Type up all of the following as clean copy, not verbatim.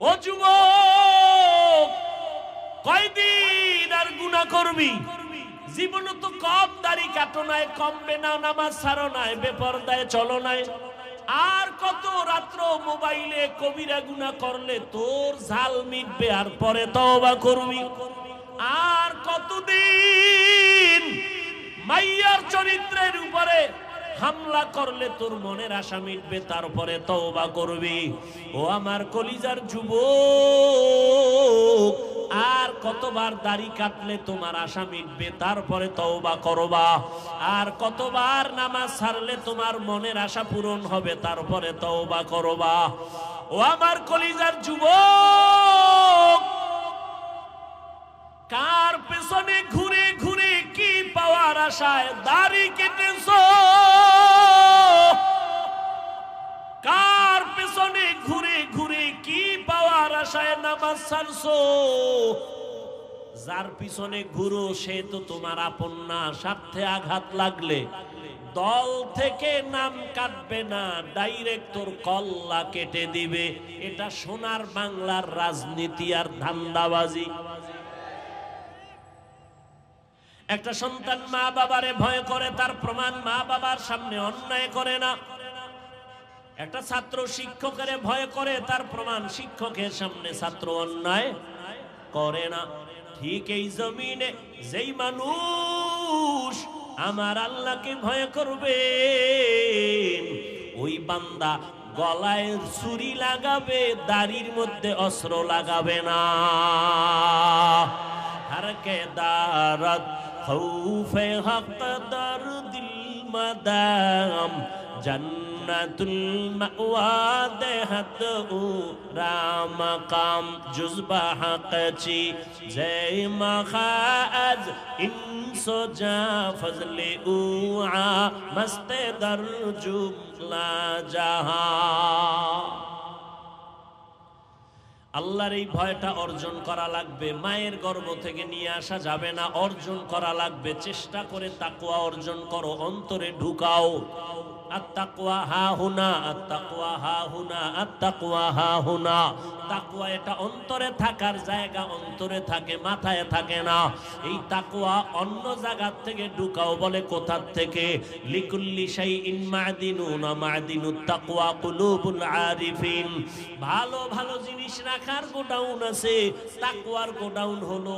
ও যুবক, কয়দিন আর গুনাহ করবি? জীবন তো কম, দাড়ি কাটো নাই, কমবে না, নামাজ ছাড়ো নাই, বেপরদায় চলো নাই, আর কত রাত্র মোবাইলে কবিরা গুনাহ করলে তোর ঝাল মিটবে আর পরে তওবা করবি? আর কতদিন মাইয়ার চরিত্রের উপরে হামলা করলে তোর মনের আশা মিটবে তারপরে তওবা করবি? ও আমার কলিজার যুবক, আর কতবার দাড়ি কাটলে তোমার আশা মিটবে তারপরে তওবা করবা? আর কতবার নামাজ ছাড়লে তোমার মনের আশা পূরণ হবে তারপরে তওবা করবা? ও আমার কলিজার যুবক, কার পেছনে ঘুরে ঘুরে কি পাওয়ার আশায় দাড়ি কেটেছো? কার পেছনে ঘুরে ঘুরে কি পাওয়ার আশায় নামাজ ছাড়ছো? যার পিছনে ঘুরো সে তো তোমার আপন না। স্বার্থে আঘাত লাগলে দল থেকে নাম কাটবে না, ডাইরেক্ট তোর কল্লা কেটে দিবে। এটা সোনার বাংলার রাজনীতি আর ধান্দাবাজি। একটা সন্তান মা বাবারে ভয় করে, তার প্রমাণ মা বাবার সামনে অন্যায় করে না। একটা ছাত্র শিক্ষকের ভয় করে, তার প্রমাণ শিক্ষকের সামনে ছাত্র অন্যায় করে না। ঠিক এই জমিনে যেই মানুষ আমার আল্লাহকে ভয় করবে, ওই বান্দা গলায় ছুরি লাগাবে, দাড়ির মধ্যে অস্ত্র লাগাবে না। हर के दारत खौफे हक दर दिल मदाम जन्नतुल मअवा देहत राम काम जुज़बा हक़ची जय मखाज इंसो जा फजले उआ मस्ते दर जुमला जहां। আল্লাহর এই ভয়টা অর্জন করা লাগবে। মায়ের গর্ভ থেকে নিয়ে আসা যাবে না, অর্জন করা লাগবে। চেষ্টা করে তাকওয়া অর্জন করো, অন্তরে ঢুকাও। আত-তাকওয়া হা হুনা, আত-তাকওয়া হা হুনা, আত-তাকওয়া হা হুনা। তাকওয়া এটা অন্তরে থাকার জায়গা, অন্তরে থাকে, মাথায় থাকে না। এই তাকওয়া অন্য জায়গা থেকে ঢুকাও। বলে কোথার থেকে? লিকুল্লি শাইইন মা'দিনুন ওয়া মা'দিনুত তাকওয়া কুলুবুল আরিফিন। ভালো ভালো জিনিস রাখার গোডাউন আছে, তাকওয়ার গোডাউন হলো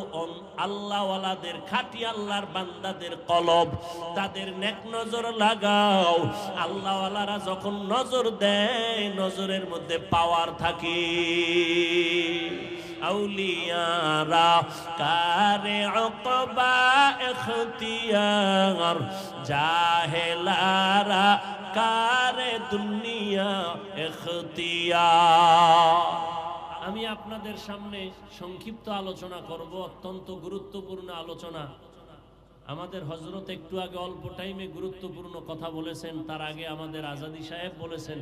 আল্লাহওয়ালাদের, খাঁটি আল্লাহর বান্দাদের কলব। তাদের নেক নজর লাগাও। আল্লাহওয়ালারা যখন নজর দেয়, নজরের মধ্যে পাওয়ার থাকে। আউলিয়ারা কারে উকবা ইখতিয়ার, জাহেলারা কারে দুনিয়া ইখতিয়ার। আমি আপনাদের সামনে সংক্ষিপ্ত আলোচনা করব, অত্যন্ত গুরুত্বপূর্ণ আলোচনা। আমাদের হযরত একটু আগে অল্প টাইমে গুরুত্বপূর্ণ কথা বলেছেন। তার আগে আমাদের আজাদি সাহেব বলেছেন।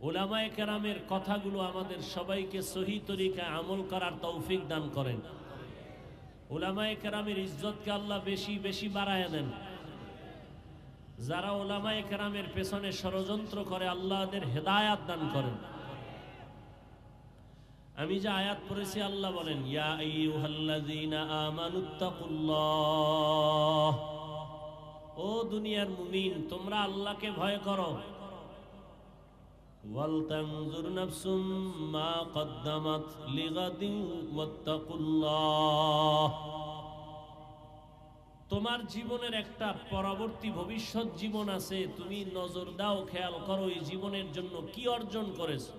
উলামায়ে কেরামের কথাগুলো আমাদের সবাইকে সহি তরিকায় আমল করার তৌফিক দান করেন। উলামায়ে কেরামের ইজ্জতকে আল্লাহ বেশি বেশি বাড়ায় দেন। যারা উলামায়ে কেরামের পেছনে ষড়যন্ত্র করে, আল্লাহ তাদের হেদায়েত দান করেন। আমি যে আয়াত পড়েছি, আল্লাহ বলেন ইয়া আইয়ুহাল্লাযীনা আমানুত্তাকুল্লাহ, ও দুনিয়ার মুমিন তোমরা আল্লাহকে ভয় করো। ওয়াল তানজুর নাফসুম মা কদ্দামাত লিগাদিন ওয়াত্তাকুল্লাহ। তোমার জীবনের একটা পরবর্তী ভবিষ্যৎ জীবন আছে, তুমি নজর দাও, খেয়াল করো এই জীবনের জন্য কি অর্জন করেছো।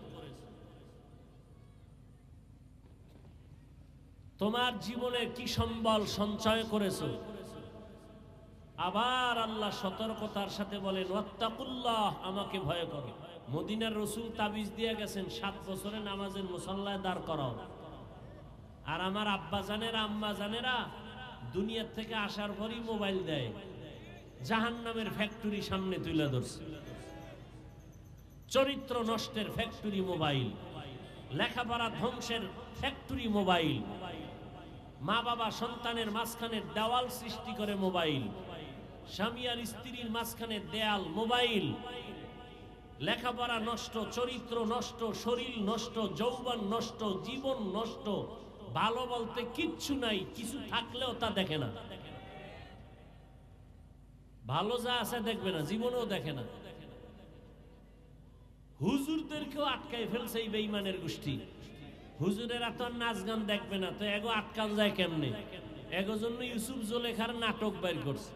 তোমার জীবনে কি সম্বল সঞ্চয় করেছো। আবার আল্লাহ সতর্কতার সাথে বলেন ওয়াত্তাকুল্লাহ, আমাকে ভয় করো। মদিনার রাসূল তাবিজ দিয়ে গেছেন 7 বছরে নামাজের মুসাল্লায় দাঁড় করাও। আর আমার আব্বা জানেরা, আম্মা জানেরা দুনিয়া থেকে আসার পরই মোবাইল দেয়। জাহান্নামের ফ্যাক্টরি সামনে তুলে ধরছে। চরিত্র নষ্টের ফ্যাক্টরি মোবাইল, লেখাপড়া ধ্বংসের ফ্যাক্টরি মোবাইল, মা বাবা সন্তানের মাঝখানে দেওয়াল সৃষ্টি করে মোবাইল, স্বামী আর স্ত্রীর মাঝখানে দেয়াল মোবাইল, লেখাপড়া নষ্ট, চরিত্র নষ্ট, শরীর নষ্ট, যৌবন নষ্ট, জীবন নষ্ট, ভালো বলতে কিচ্ছু নাই, কিছু থাকলেও তা দেখে না। ভালো যা আছে দেখবে না, জীবনেও দেখে না। হুজুরদেরকেও আটকাই ফেলছে এই বেঈমানের গোষ্ঠী। হুজুরেরা তো নাচ গান দেখবে না, তো এগো আটকান যায় কেমনে? এগো জন্য ইউসুফ জোলেখার নাটক বের করছে।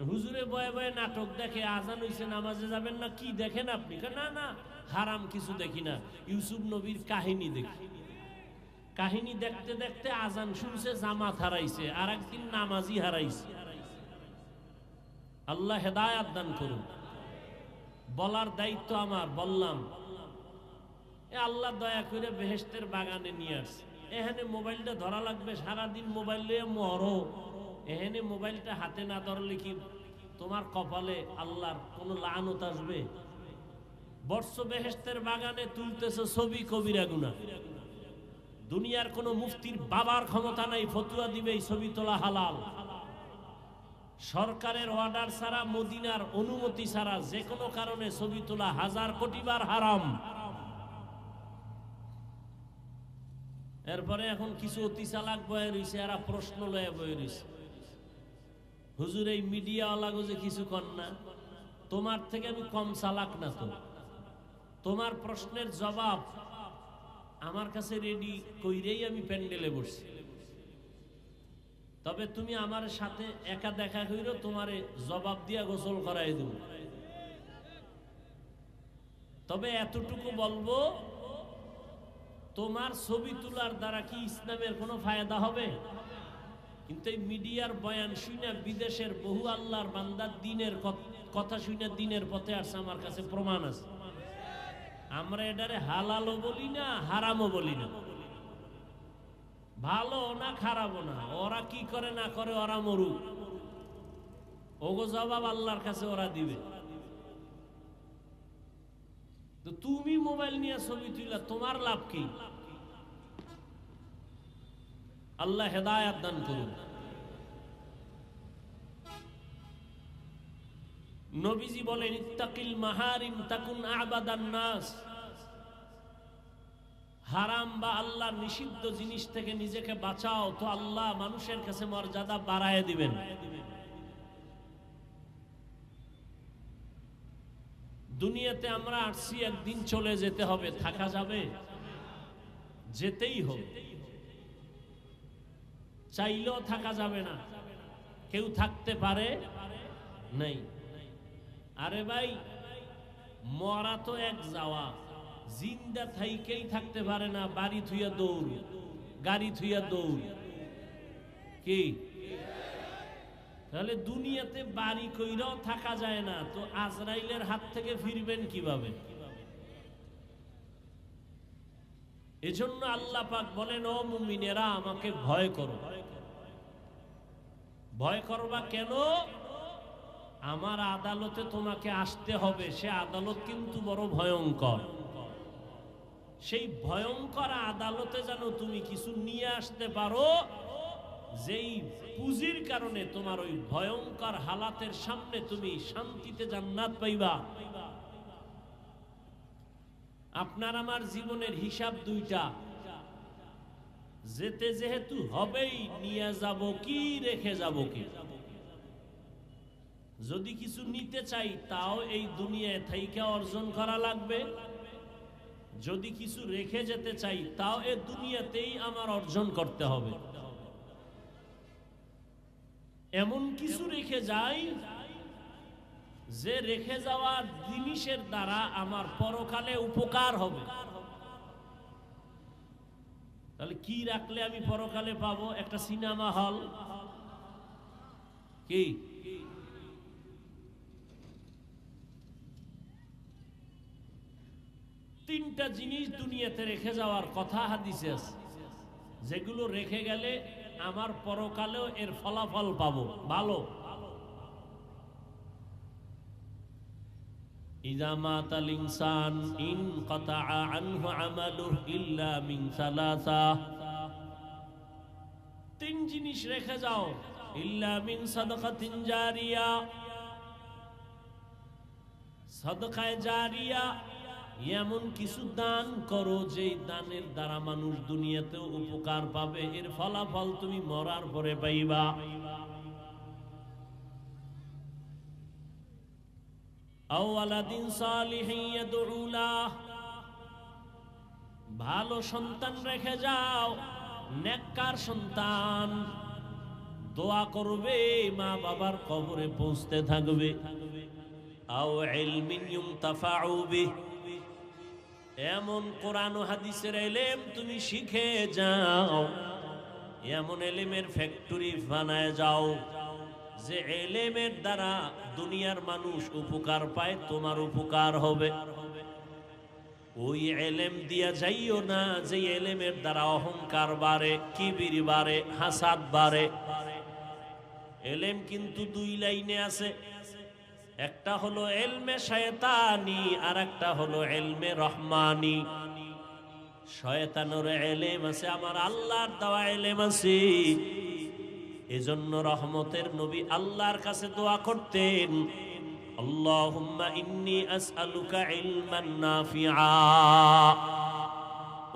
হুজুরে বয়ে বয়ে নাটক দেখে, আজান হইছে নামাজে যাবেন না, কি দেখেন আপনি? না না, হারাম কিছু দেখি না, ইউসুফ নবীর কাহিনী দেখি। কাহিনী দেখতে দেখতে আজান শুনছে, জামাত হারাইছে, আর একদিন নামাজি হারাইছে। আল্লাহ হেদায়াত দান করুন। বলার দায়িত্ব আমার, বললাম। আল্লাহ দয়া করে বেহেশতের বাগানে নিয়ে আসছে। এখানে মোবাইলটা ধরা লাগবে, সারাদিন মোবাইল নিয়ে মরো। এখানে মোবাইলটা হাতে না ধরলে কি তোমার কপালে আল্লাহর কোনো লানত আসবে? বর্ষ বেহেশতের বাগানে তুলতেছে ছবি কবিরা গুনাহ। দুনিয়ার কোন মুফতির বাবার ক্ষমতা নাই ফতুয়া দিবে এই ছবি তোলা হালাল। সরকারের অর্ডার ছাড়া, মদিনার অনুমতি ছাড়া যে কোনো কারণে ছবি তোলা 1000 কোটি বার হারাম। এরপরে এখন কিছু অতি চালাক বয়ে রয়েছে, এরা প্রশ্ন লয়ে বয়ে রয়েছে, হুজুর এই মিডিয়াওয়ালাগো যে কিছু কর না, তোমার থেকে আমি কম চালাক না তো? তোমার প্রশ্নের জবাব আমার কাছে রেডি কইরেই আমি প্যান্ডেলে বসছি। তবে তুমি আমার সাথে একা দেখা কইরো, তোমারে জবাব দিয়া গোসল করাই দেব। তবে এতটুকু বলবো, তোমার ছবি তোলার দ্বারা কি ইসলামের কোনো ফায়দা হবে? কিন্তু এই মিডিয়ার বয়ান শুনে বিদেশের বহু আল্লাহর বান্দার দিনের কথা শুনে দিনের পথে আসছে, আমার কাছে প্রমাণ আছে। আমরা এটারে হালালও বলি না, হারামও বলি না, ভালো না খারাপও না। ওরা কি করে না করে ওরা মরুক, ওগো জবাব আল্লাহর কাছে ওরা দিবে। তো তুমি মোবাইল নিয়ে ছবি তুলা তোমার লাভ কি? আল্লাহ হেদায়াত দান করুন। নবীজি বলেন, ইত্তাকিল মাহারিম তাকুন আবাদান নাস। হারাম বা আল্লাহর নিষিদ্ধ জিনিস থেকে নিজেকে বাঁচাও, তো আল্লাহ মানুষের কাছে মর্যাদা বাড়ায় দিবেন। দুনিয়াতে আমরা আসছি, একদিন চলে যেতে হবে, থাকা যাবে? যেতেই হবে, চাইলেও থাকা যাবে না, কেউ থাকতে পারে নাই। আরে ভাই, মরা তো এক যাওয়া, জিন্দা থাইকেই থাকতে পারে না, বাড়ি থুইয়া দৌড়, গাড়ি থুইয়া দৌড়। কি তাহলে দুনিয়াতে বাড়ি কইরাও থাকা যায় না, তো আজরাইলের হাত থেকে ফিরবেন কিভাবে? এজন্য আল্লাহ পাক বলেন, ও মুমিনেরা আমাকে ভয় করো। ভয় করবা কেন? আমার আদালতে তোমাকে আসতে হবে, সে আদালত কিন্তু বড় ভয়ঙ্কর। সেই ভয়ঙ্কর আদালতে যেন তুমি কিছু নিয়ে আসতে পারো, যেই পুঁজির কারণে তোমার ওই ভয়ঙ্কর হালাতের সামনে তুমি শান্তিতে জান্নাত পাইবা। আপনার আমার জীবনের হিসাব দুইটা, যেতে যেহেতু হবেই, নিয়ে যাব কি রেখে যাব কি। যদি কিছু নিতে চাই তাও এই দুনিয়ায় থাইকা অর্জন করা লাগবে, যদি কিছু রেখে যেতে চাই তাও এই দুনিয়াতেই আমার অর্জন করতে হবে। এমন কিছু রেখে যাই যে রেখে যাওয়া জিনিসের দ্বারা আমার পরকালে উপকার হবে। তাহলে কি রাখলে আমি পরকালে পাবো? একটা সিনেমা হল, কি তিনটা জিনিস দুনিয়াতে রেখে যাওয়ার কথা হাদিসে আছে, যেগুলো রেখে গেলে আমার পরকালেও এর ফলাফল পাবো ভালো। ইযা মাতাল ইনসান ইনকাতা আনহু আমালুহু ইল্লা মিন সালাসা। তিন জিনিস রেখে যাও, ইল্লা মিন সাদাকাতিন জারিয়া, সাদকায়ে জারিয়া এমন কিছু দান করো যেই দানের দ্বারা মানুষ দুনিয়াতেও উপকার পাবে, এর ফলাফল তুমি মরার পরে পাইবা। আও ওয়ালাদিন সালিহিন ইয়াদউ লাহ, ভালো সন্তান রেখে যাও, নেককার সন্তান দোয়া করবে, মা বাবার কবরে পৌঁছতে থাকবে। আও ইলমিন ইউনতাফাউ বিহি, এমন কোরআন ও হাদিসের ইলম তুমি শিখে যাও, এমন ইলমের ফ্যাক্টরি বানায় যাও যে ইলমের দ্বারা দুনিয়ার মানুষ উপকার পায়, তোমার উপকার হবে। ওই ইলম দিয়া যাইও না যে ইলমের দ্বারা অহংকার বাড়ে, কিবির বাড়ে, হাসাদ বাড়ে। ইলম কিন্তু দুই লাইনে আছে, একটা হলো ইলমে শয়তানি আর একটা হলো ইলমে রহমানি। শয়তানের ইলম আছে, আমার আল্লাহর দেওয়া ইলম আছে। এজন্য রহমতের নবী আল্লাহর কাছে দোয়া করতেন, আল্লাহুম্মা ইন্নী আসআলুকা ইলমান নাফিআ,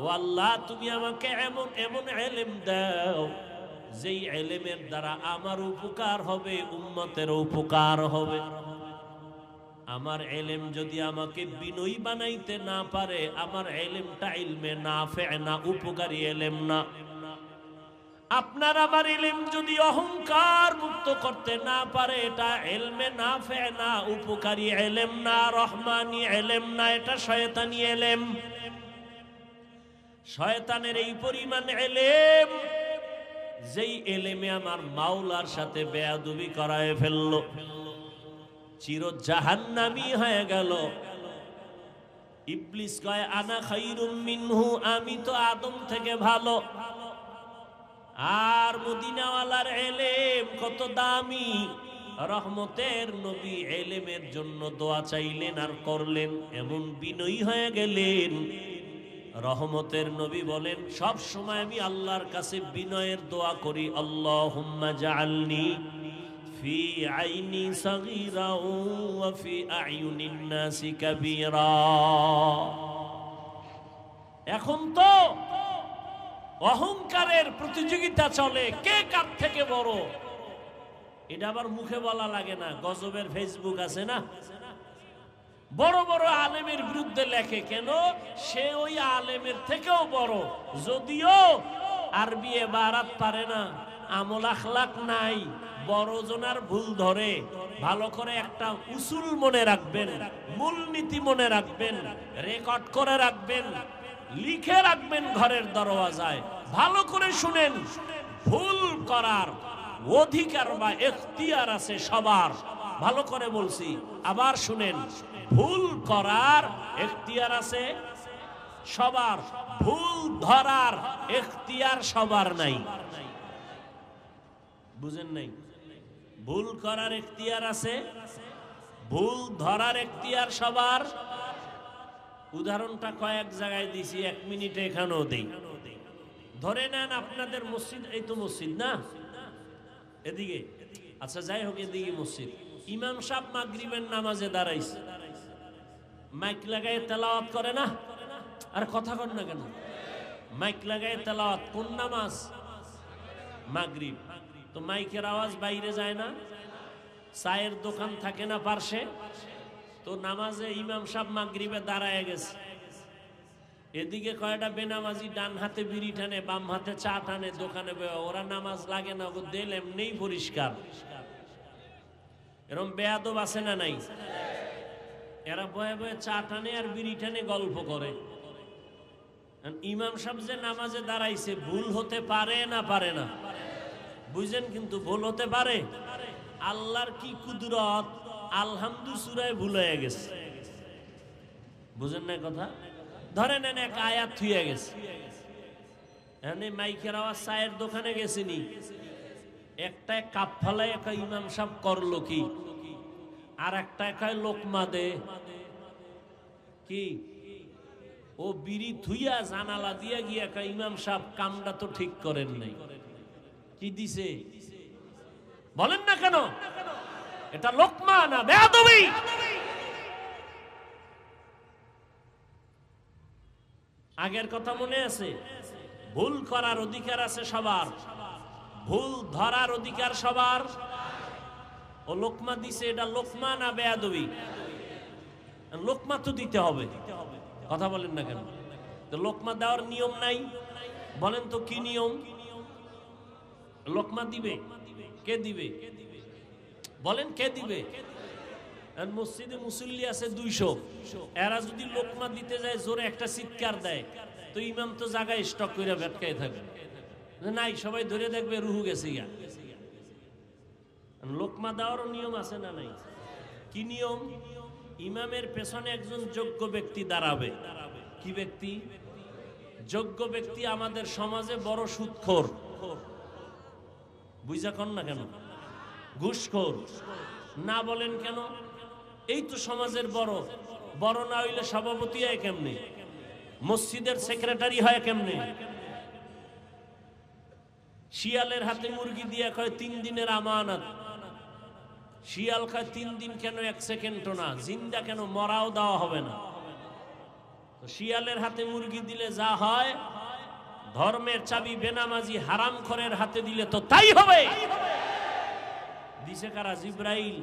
ও আল্লাহ তুমি আমাকে এমন এমন ইলম দাও যেই ইলমের দ্বারা আমার উপকার হবে, উম্মতের উপকার হবে। আমার ইলম যদি আমাকে বিনয়ী বানাইতে না পারে, আমার ইলমটা ইলমে নাফে না, উপকারী ইলম না। আপনার আমার ইলম যদি অহংকার মুক্ত করতে না পারে, এটা ইলমে নাফে না, উপকারী ইলম না, রহমানি ইলম না, এটা শয়তানি ইলম। শয়তানের এই পরিমাণ ইলম, যেই ইলমে আমার মাওলার সাথে বেয়াদবি করায় ফেললো, চির জাহান্নামী হয়ে গেল। ইবলিস কয় আনা খায়রুম মিনহু, আমি তো আদম থেকে ভালো। আর মদিনাওয়ালার ইলম কত দামি। রহমতের নবী ইলমের জন্য দোয়া চাইলেন আর করলেন, এমন বিনয়ী হয়ে গেলেন। রহমতের নবী বলেন, সব সময় আমি আল্লাহর কাছে বিনয়ের দোয়া করি, আল্লাহুম্মা জাআলনি ফি আইনি সাগীরা ওয়া ফি আয়ুনিন নাসি কাবীরা। এখন তো অহংকারের প্রতিযোগিতা চলে, কে কার থেকে বড়। এটা আবার মুখে বলা লাগে না, গজবের ফেসবুক আছে না, বড় বড় আলেমের বিরুদ্ধে লেখে, কেন সে ওই আলেমের থেকেও বড়, যদিও আরবি এবারাত পারে না, আমল আখলাক নাই, বড় জনার ভুল ধরে। ভালো করে একটা উসুল মনে রাখবেন, মূলনীতি মনে রাখবেন, রেকর্ড করে রাখবেন, লিখে রাখবেন ঘরের দরওয়াজায়। ভালো করে শুনেন, ভুল করার অধিকার বা এখতিয়ার আছে সবার। ভালো করে বলছি, আবার শুনেন, ভুল করার এখতিয়ার আছে সবার, ভুল ধরার এখতিয়ার সবার নাই। বুঝেন নাই? ভুল করার এখতিয়ার আছে, ভুল ধরার এখতিয়ার সবার। উদাহরণটা কয়েক জায়গায় দিছি, 1 মিনিটে এখানেও দেই। ধরে নেন আপনাদের মসজিদ, এই তো মসজিদ না, এদিকে, আচ্ছা যাই হোক, এদিকে মসজিদ। ইমাম সাহেব মাগরিবের নামাজে দাঁড়াইছে, মাইক লাগায় তেলাওয়াত করে না? আর কথা কর না কেন? মাইক লাগায় তেলাওয়াত, কোন নামাজ? মাগরিব। তো মাইকের আওয়াজ বাইরে যায় না? চায়ের দোকান থাকে না পার্শ্বে? তো নামাজে ইমাম সাহেব মাগরিবে দাঁড়ায় গেছে, এদিকে কয়টা বেনামাজি ডান হাতে বিড়ি টানে, বাম হাতে চা টানে, দোকানে ওরা নামাজ লাগে না, ও দিল এমনিই পরিষ্কার। এরকম বেয়াদব আছে না নাই? এরা বয়ে বয়ে চা টানে আর বিড়ি টানে, গল্প করে। ইমাম সাহেব যে নামাজে দাঁড়াইছে, ভুল হতে পারে না পারে না? বুঝেন, কিন্তু ভুল হতে পারে। আল্লাহর কি কুদরত, আলহামদু সূরায় ভুল হয়ে গেছে। বুঝেন না কথা? ধরে নেন এক আয়াত থুয়ে গেছে, এখানে মাইকের আওয়াজ, চায়ের দোকানে গেছিনি, একটা কাপ ফালাই একটা ইমাম সাহেব করলো কি, আর একটা একাই লোকমা দে কি, ও বিড়ি থুইয়া জানালা দিয়া গিয়া একটা ইমাম সাহেব কামটা তো ঠিক করেন নাই, কি দিছে বলেন না কেন? এটা লোকমা না বেয়াদবি? আগের কথা মনে আছে? ভুল করার অধিকার আছে সবার, ভুল ধরার অধিকার সবার। ও লোকমা দিছে, এটা লোকমা না বেয়াদবি? লোকমা তো দিতে হবে, কথা বলেন না কেন? তো লোকমা দেওয়ার নিয়ম নাই? বলেন তো কি নিয়ম? লোকমা দিবে কে? দিবে বলেন কে দিবে? মসজিদে মুসল্লি আছে 200, এরা যদি লোকমা দিতে যায় জোরে একটা চিৎকার দেয়, তো ইমাম তো জায়গায় স্টক করে ভেটকায় থাকবে, নাই সবাই ধরে দেখবে রুহু গেছে গা। লোকমা দেওয়ারও নিয়ম আছে না নাই? কি নিয়ম? ইমামের পেছনে একজন যোগ্য ব্যক্তি দাঁড়াবে। কি ব্যক্তি? যোগ্য ব্যক্তি। আমাদের সমাজে বড় সুদখোর, বুঝা কন না কেন? ঘুষখোর না বলেন কেন? এই তো সমাজের বড়। বড় না হইলে সভাপতি হয় কেমনে? মসজিদের সেক্রেটারি হয় কেমনে? শিয়ালের হাতে মুরগি দিয়ে কয় 3 দিনের আমানত। শিয়াল কয় 3 দিন কেন, 1 সেকেন্ডও না, জিন্দা কেন, মরাও দেওয়া হবে না। তো শিয়ালের হাতে মুরগি দিলে যা হয়, ধর্মের চাবি বেনামাজি হারামখোরের হাতে দিলে তো তাই হবে। দিছে কারা? জিব্রাইল।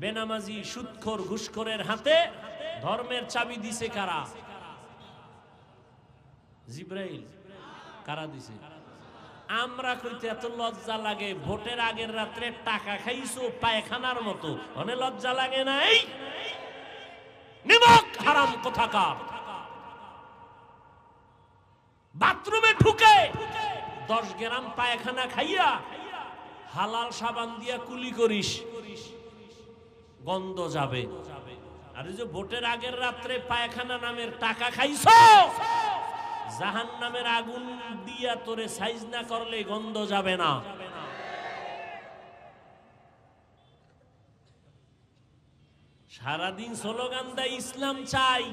বেনামাজি সুদখোর ঘুষখোরের হাতে ধর্মের চাবি দিছে কারা? জিব্রাইল। কারা দিছে? আমরা কইতে এত লজ্জা লাগে, ভোটের আগের রাত্রে টাকা খাইছো পায়খানার মতো, অনেক লজ্জা লাগে নাই? নিমক হারাম কোথাকার। বাথরুমে ঢুকে 10 গ্রাম পায়খানা খাইয়া হালাল সাবান দিয়া কুলি করিস, গন্ধ যাবে। আর এই যে ভোটের আগের রাত্রে পায়খানা নামের টাকা খাইছো, জাহান্নামের আগুন দিয়া তোরে সাইজ না করলে গন্ধ যাবে না। সারাদিন স্লোগান দেয় ইসলাম চাই,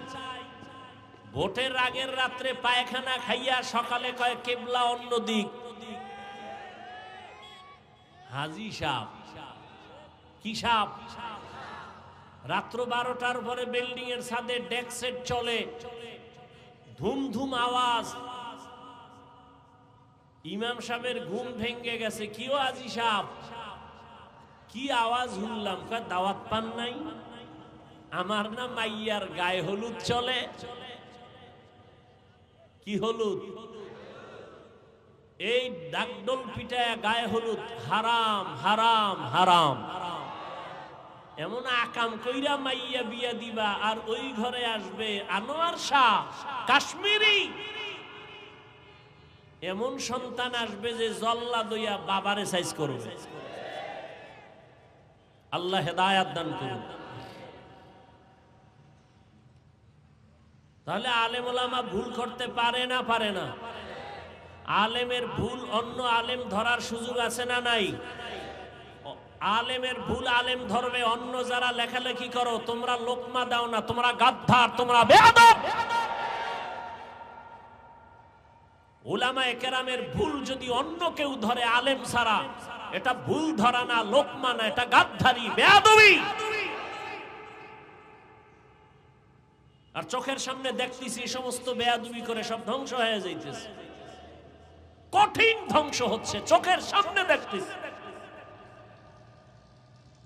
ভোটের আগের রাত্রে পায়খানা খাইয়া সকালে কয় কেবলা অন্য দিক। হাজি সাপ। কি সাপ? রাত্র 12টার পরে বিল্ডিং এর ছাদে ডেক সেট চলে, ধুম ধুম আওয়াজ। ইমাম সাহেবের ঘুম ভেঙে গেছে। কি ও হাজি সাপ, কি আওয়াজ শুনলাম? দাওয়াত পান নাই? আমার না মাইয়ার গায়ে হলুদ চলে। কি হলুদ? এই ডাকডোল পিটায় গায়ে হলুদ। হারাম হারাম হারাম। এমন আকাম কইরা মাইয়া বিয়া দিবা, আর ওই ঘরে আসবে আনোয়ার শাহ কাশ্মীরি। এমন সন্তান আসবে যে জল্লা দইয়া বাবারে সাইজ করবে। আল্লাহ হেদায়াত দান করুন। তাহলে আলেম ওলামা ভুল করতে পারে না? পারে না? আলেমের ভুল অন্য আলেম ধরার সুযোগ আছে না নাই? আলেমের ভুল আলেম ধরবে। অন্য যারা লেখালেখি করো, তোমরা লোকমা দাও না, তোমরা গাদ্দার, তোমরা বেয়াদব। উলামায়ে কেরামের ভুল যদি অন্য কেউ ধরে আলেম ছাড়া, এটা ভুল ধরা না, লোকমা না, এটা গাদ্দারি, বেয়াদবি। আর চোখের সামনে দেখতেছি এই সমস্ত বেয়াদবি করে সব ধ্বংস হয়ে যাইতেছে, কঠিন ধ্বংস হচ্ছে, চোখের সামনে দেখতেছি।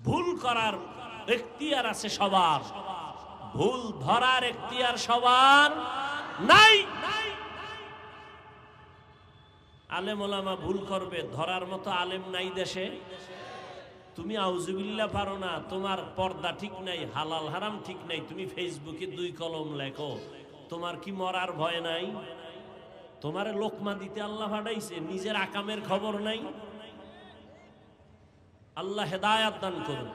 ভুল করার এখতিয়ার আছে সবার, ভুল ধরার এখতিয়ার সবার নাই। আলেম ওলামা ভুল করবে, ধরার মতো আলেম নাই দেশে। তুমি আউযুবিল্লাহ পারো না, তোমার পর্দা ঠিক নাই, হালাল হারাম ঠিক নাই, তুমি ফেসবুকে 2 কলম লেখো, তোমার কি মরার ভয় নাই? তোমারে লোকমা দিতে আল্লাহ পাঠাইছে, নিজের আকামের খবর নাই। আল্লাহ হেদায়াত দান করুন।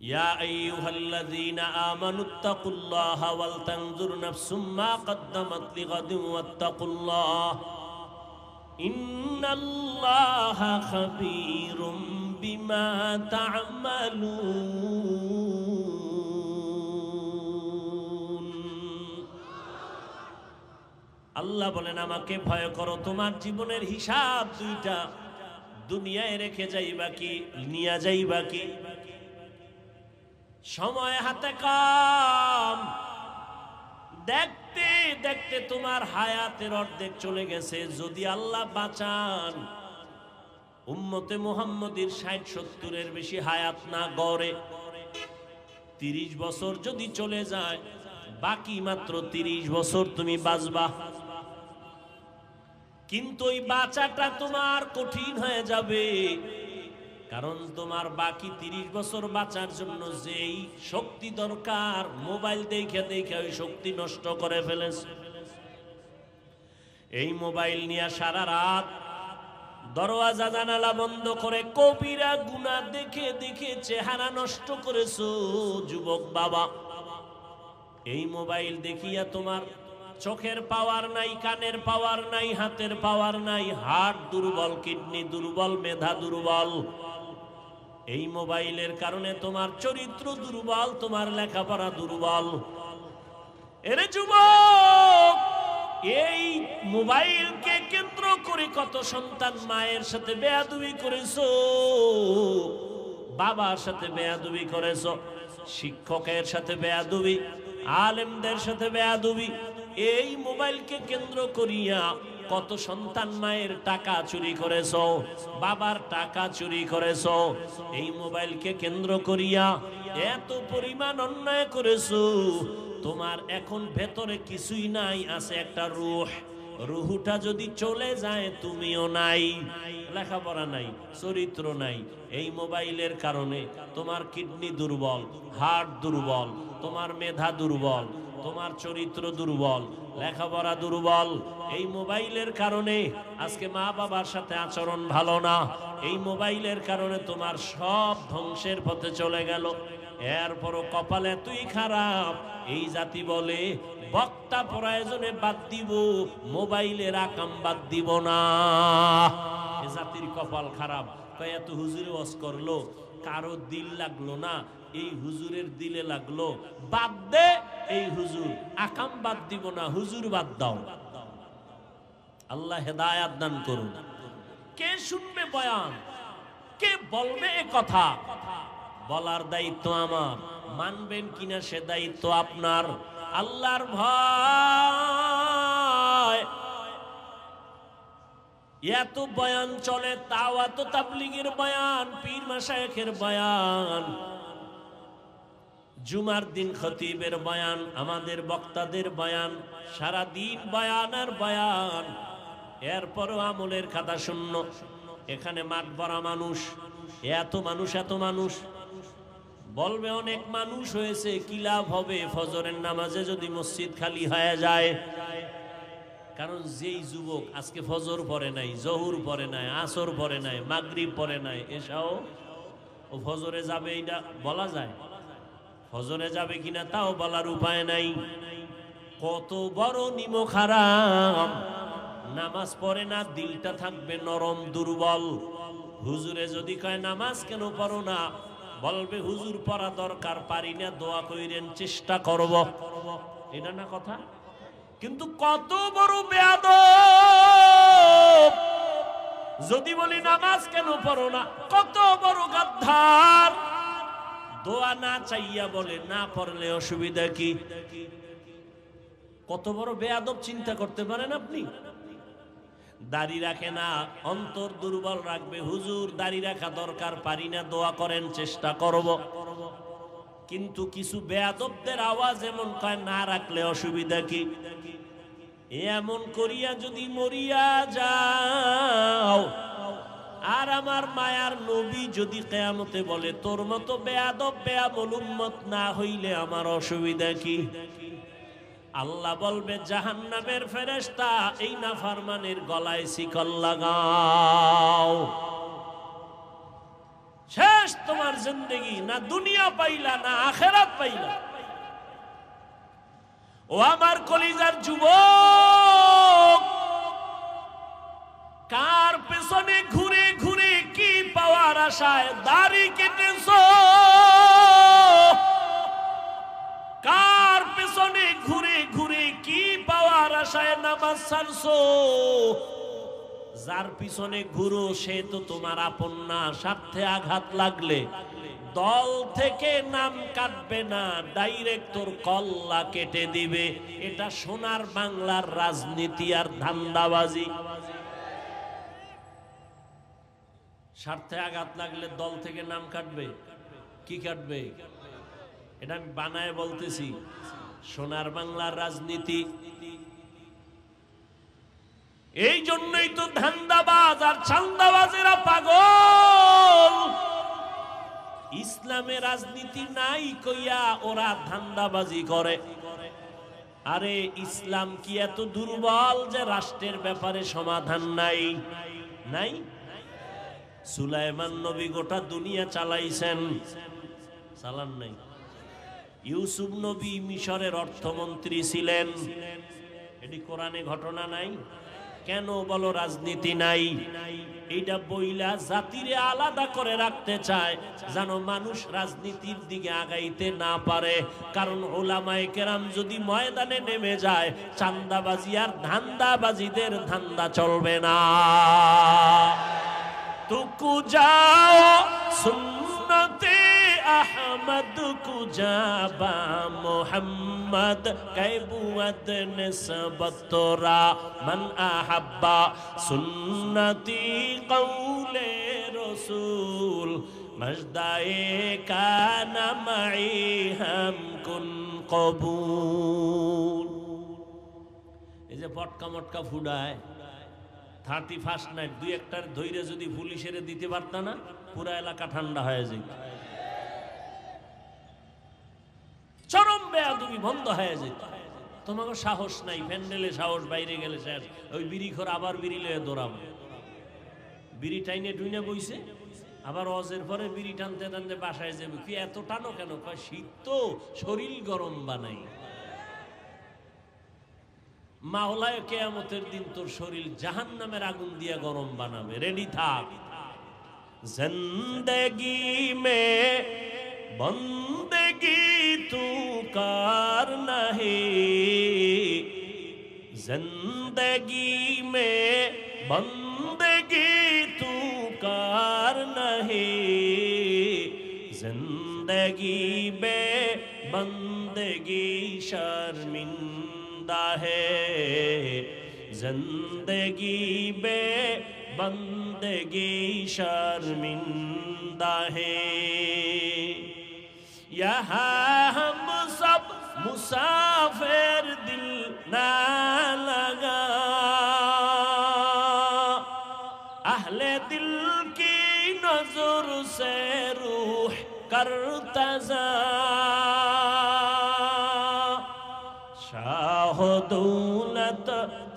ইয়া আইয়ুহাল্লাযীনা আমানুত্তাকুল্লাহা ওয়াল তানজুর নাফসুম মা কদ্দামাত লিগাদিন ওয়াত্তাকুল্লাহ ইন্নাল্লাহা খাবীরুম বিমা তা'মালুন। আল্লাহ বলেন, আমাকে ভয় করো, তোমার জীবনের হিসাব 2টা দুনিয়ায় রেখে যাইবা কি নিয়া যাইবা কি? সময় হাতে কম, দেখতে দেখতে তোমার হায়াতের অর্ধেক চলে গেছে। যদি আল্লাহ বাঁচান, উম্মতে মুহাম্মদীর 60-70-এর বেশি হায়াত না গড়ে, 30 বছর যদি চলে যায়, বাকি মাত্র 30 বছর তুমি বাঁচবা। কিন্তু ওই বাঁচাটা তোমার কঠিন হয়ে যাবে, কারণ তোমার বাকি 30 বছর বাঁচার জন্য যেই শক্তি দরকার, মোবাইল দেখে দেখে ওই শক্তি নষ্ট করে ফেলেছে। এই মোবাইল নিয়ে সারা রাত দরওয়াজা জানালা বন্ধ করে কবিরা গুনাহ দেখে দেখে চেহারা নষ্ট করেছো যুবক বাবা। এই মোবাইল দেখিয়া তোমার চোখের পাওয়ার নাই, কানের পাওয়ার নাই, হাতের পাওয়ার নাই, হার্ট দুর্বল, কিডনি দুর্বল, মেধা দুর্বল। এই মোবাইলের কারণে তোমার চরিত্র দুর্বল, তোমার লেখাপড়া দুর্বল। এরে যুবক, এই মোবাইলকে কেন্দ্র করে কত সন্তান মায়ের সাথে বেয়াদবি করেছো, বাবার সাথে বেয়াদবি করেছো, শিক্ষকের সাথে বেয়াদবি, আলেমদের সাথে বেয়াদবি। এই মোবাইলকে কেন্দ্র করিয়া কত সন্তান মায়ের টাকা চুরি করেছো, বাবার টাকা চুরি করেছো। এই মোবাইলকে কেন্দ্র করিয়া এত পরিমাণ অন্যায় করেছো। তোমার এখন ভেতরে কিছুই নাই, আছে একটা রূহ। রুহুটা যদি চলে যায়, তুমিও নাই, লেখাপড়া নাই, চরিত্র নাই। এই মোবাইলের কারণে তোমার কিডনি দুর্বল, হার্ট দুর্বল, তোমার মেধা দুর্বল, তোমার চরিত্র দুর্বল, লেখাপড়া দুর্বল। এই মোবাইলের কারণে আজকে মা বাবার সাথে আচরণ ভালো না। এই মোবাইলের কারণে তোমার সব ধ্বংসের পথে চলে গেল। এরপরও কপালে তুই খারাপ, এই জাতি বলে বক্তা প্রয়োজনে বাদ দিব, মোবাইলের আকাম বাদ দিব না। এ জাতির কপাল খারাপ। এত হুজুর ওয়াজ করলো, কারো দিল লাগলো না, এই হুজুরের দিলে লাগলো, বাদ দে এই হুজুর, আকাম বাদ দিব না, হুজুর বাদ দাও। আল্লাহ হেদায়াত দান করুন। কে শুনবে বয়ান, কে বলবে এ কথা? বলার দায়িত্ব আমার, মানবেন কিনা সে দায়িত্ব আপনার। আল্লাহর ভয়। এত বয়ান চলে, তাও এত তাবলীগের বয়ান, পীর মাশায়েখের বয়ান, জুমার দিন খতিবের বয়ান, আমাদের বক্তাদের বয়ান, সারা দিন বয়ান আর বয়ান। এরপরও আমলের খাতা শূন্য। এখানে মাঠ ভরা মানুষ, এত মানুষ, এত মানুষ। বলবে অনেক মানুষ হয়েছে, কি লাভ হবে ফজরের নামাজে যদি মসজিদ খালি হয়ে যায়? কারণ যেই যুবক আজকে ফজর পড়ে নাই, জহুর পড়ে নাই, আসর পড়ে নাই, মাগরিব পড়ে নাই, এসাও ও ফজরে যাবে, এটা বলা যায়? ফজরে যাবে কিনা তাও বলার উপায় নাই। কত বড় নিমক হারাম। নামাজ পড়ে না, দিলটা থাকবে নরম, দুর্বল। হুজুরে যদি কয় নামাজ কেন পড়ো না, বলবে হুজুর পড়া দরকার, পারি না, দোয়া কইরেন, চেষ্টা করব। এটা না কথা? কিন্তু কত বড় বেয়াদব যদি বলি নামাজ কেন পড়ো না, কত বড় গাদ্দার। দোয়া না চাইয়া বলে না পড়লে অসুবিধা কি? কত বড় বেয়াদব চিন্তা করতে পারেন আপনি? দাড়ি রাখে না, অন্তর দুর্বল রাখবে, হুজুর দাড়ি রাখা দরকার, পারি না, দোয়া করেন, চেষ্টা করব। কিন্তু কিছু বেয়াদবদের আওয়াজ এমন কয় না রাখলে অসুবিধা কি? এমন করিয়া যদি মরিয়া যাও, আর আমার মায়ার নবী যদি কিয়ামতে বলে তোর মতো বেয়াদব বেয়ামল উম্মত না হইলে আমার অসুবিধা কি? আল্লাহ বলবে জাহান্নামের ফেরেশতা, এই নাফরমানের গলায় শিকল লাগাও। শেষ তোমার জিন্দেগি, না দুনিয়া পাইলা না আখিরাত পাইলা। ও আমার কলিজার যুবক, কার পেছনে ঘুরে ঘুরে কি পাওয়ার আশায় দাড়ি কেটেছো? কার পেছনে ঘুরে ঘুরে কি পাওয়ার আশায় নামাজ ছাড়ছো? যার পিছনে ঘুরো সে তো তোমার আপন না। স্বার্থে আঘাত লাগলে দল থেকে নাম কাটবে না, ডাইরেক্ট তোর কল্লা কেটে দিবে। এটা সোনার বাংলার রাজনীতি আর ধান্দাবাজি। স্বার্থে আঘাত লাগলে দল থেকে নাম কাটবে। কি কাটবে? এটা আমি বানায় বলতেছি, সোনার বাংলার রাজনীতি। এই জন্যই তো ধান্দাবাজ আর চান্দাবাজেরা পাগল। ইসলামে রাজনীতি নাই কইয়া ওরা ধান্দাবাজি করে। আরে ইসলাম কি এত দুর্বল যে রাষ্ট্রের ব্যাপারে সমাধান নাই? নাই। সুলাইমান নবী গোটা দুনিয়া চালাইছেন, চালান নাই? ইউসুফ নবী মিশরের অর্থমন্ত্রী ছিলেন, এটি কোরআনে ঘটনা নাই? কেন বলো রাজনীতি নাই? এইটা বইলা জাতিরে আলাদা করে রাখতে চায় যেন মানুষ রাজনীতির দিকে আগাইতে না পারে। কারণ উলামায়ে কেরাম যদি ময়দানে নেমে যায়, চান্দাবাজি আর ধান্দাবাজিদের ধান্দা চলবে না। তুকু যাও সুন্নতে আহমদ কুজাবা মোহাম্মদ কৈবুয়াদ নিসবতরা মান আহাব্বা সুন্নতি কৌলে রসুল মজদায়ে কানা মাই হাম কুন কবুল। এই যে পটকা মটকা ফুডায় 31st নাইট, দুই একটার ধৈর্য যদি পুলিশের দিতে পারত না, পুরা এলাকা ঠান্ডা হয়ে যেত। চরম বেয়াদবি বন্ধ হয়ে যেত। তোমাকে সাহস নাই, প্যান্ডেলে সাহস, বাইরে গেলে শেষ। ওই বিড়ি খোর আবার বিড়ি লয়ে দৌড়াবো, বিড়ি টাইনে টুইনে বইছে, আবার অজের পরে বিড়ি টানতে টানতে বাসায় যাবে। কি এত টানো কেন? শীত তো, শরীর গরম বানাই। মাওলায় কিয়ামতের দিন তোর শরীর জাহান্নামের আগুন দিয়া গরম বানাবে, রেডি থাক। জিন্দেগি মে বন্দেগি তু কার নাহি, জিন্দেগি মে বন্দেগি তু কার নাহি, জিন্দেগি বে বন্দেগি शर्मिंदा है, जिंदगी बे बंदगी शर्मिंदा है। यहाँ हम सब मुसाफिर दिल ना लगा, अहले दिल की नजर से रूह करता जा, शाह दौलत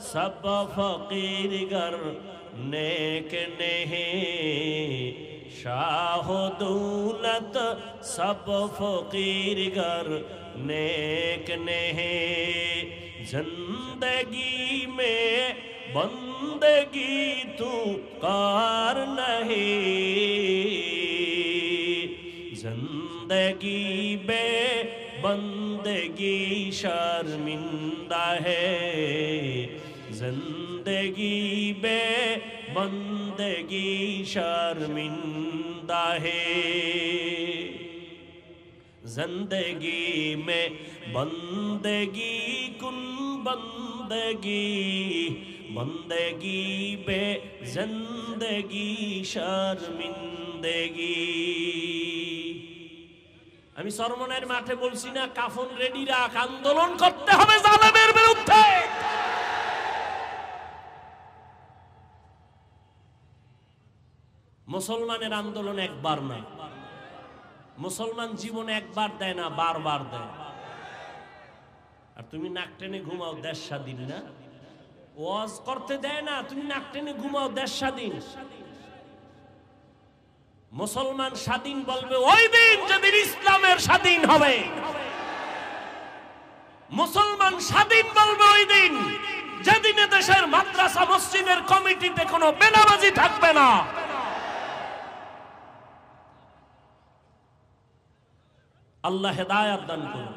सब फकीर गर नेक नहीं, शाह दौलत सब फकीर गर नेक नहीं, जिंदगी में बंदगी तू कार नहीं, जिंदगी बे बंदगी शर्मिंदा है, जिंदगी बे बंदगी शर्मिंदा है। जिंदगी में बंदगी कुन बंदगी, बंदगी बे जिंदगी शर्मिंदगी। আমি সরমনের মাঠে বলছি না, কাফন রেডি রাখ, আন্দোলন করতে হবে জালেমের বিরুদ্ধে। মুসলমানের আন্দোলন একবার না, মুসলমান জীবনে একবার দেয় না, বারবার দেয়। আর তুমি নাক টেনে ঘুমাও, দেশ স্বাধীন না। ওয়াজ করতে দেয় না, তুমি নাক টেনে ঘুমাও, দেশ স্বাধীন। মুসলমান স্বাধীন বলবে ওই দিন যেদিন ইসলামের স্বাধীন হবে। মুসলমান স্বাধীন বলবে ওই দিন যেদিন দেশের মাদ্রাসা মসজিদের কমিটিতে কোনো বেনামাজি থাকবে না। আল্লাহ হেদায়েত দান করুন।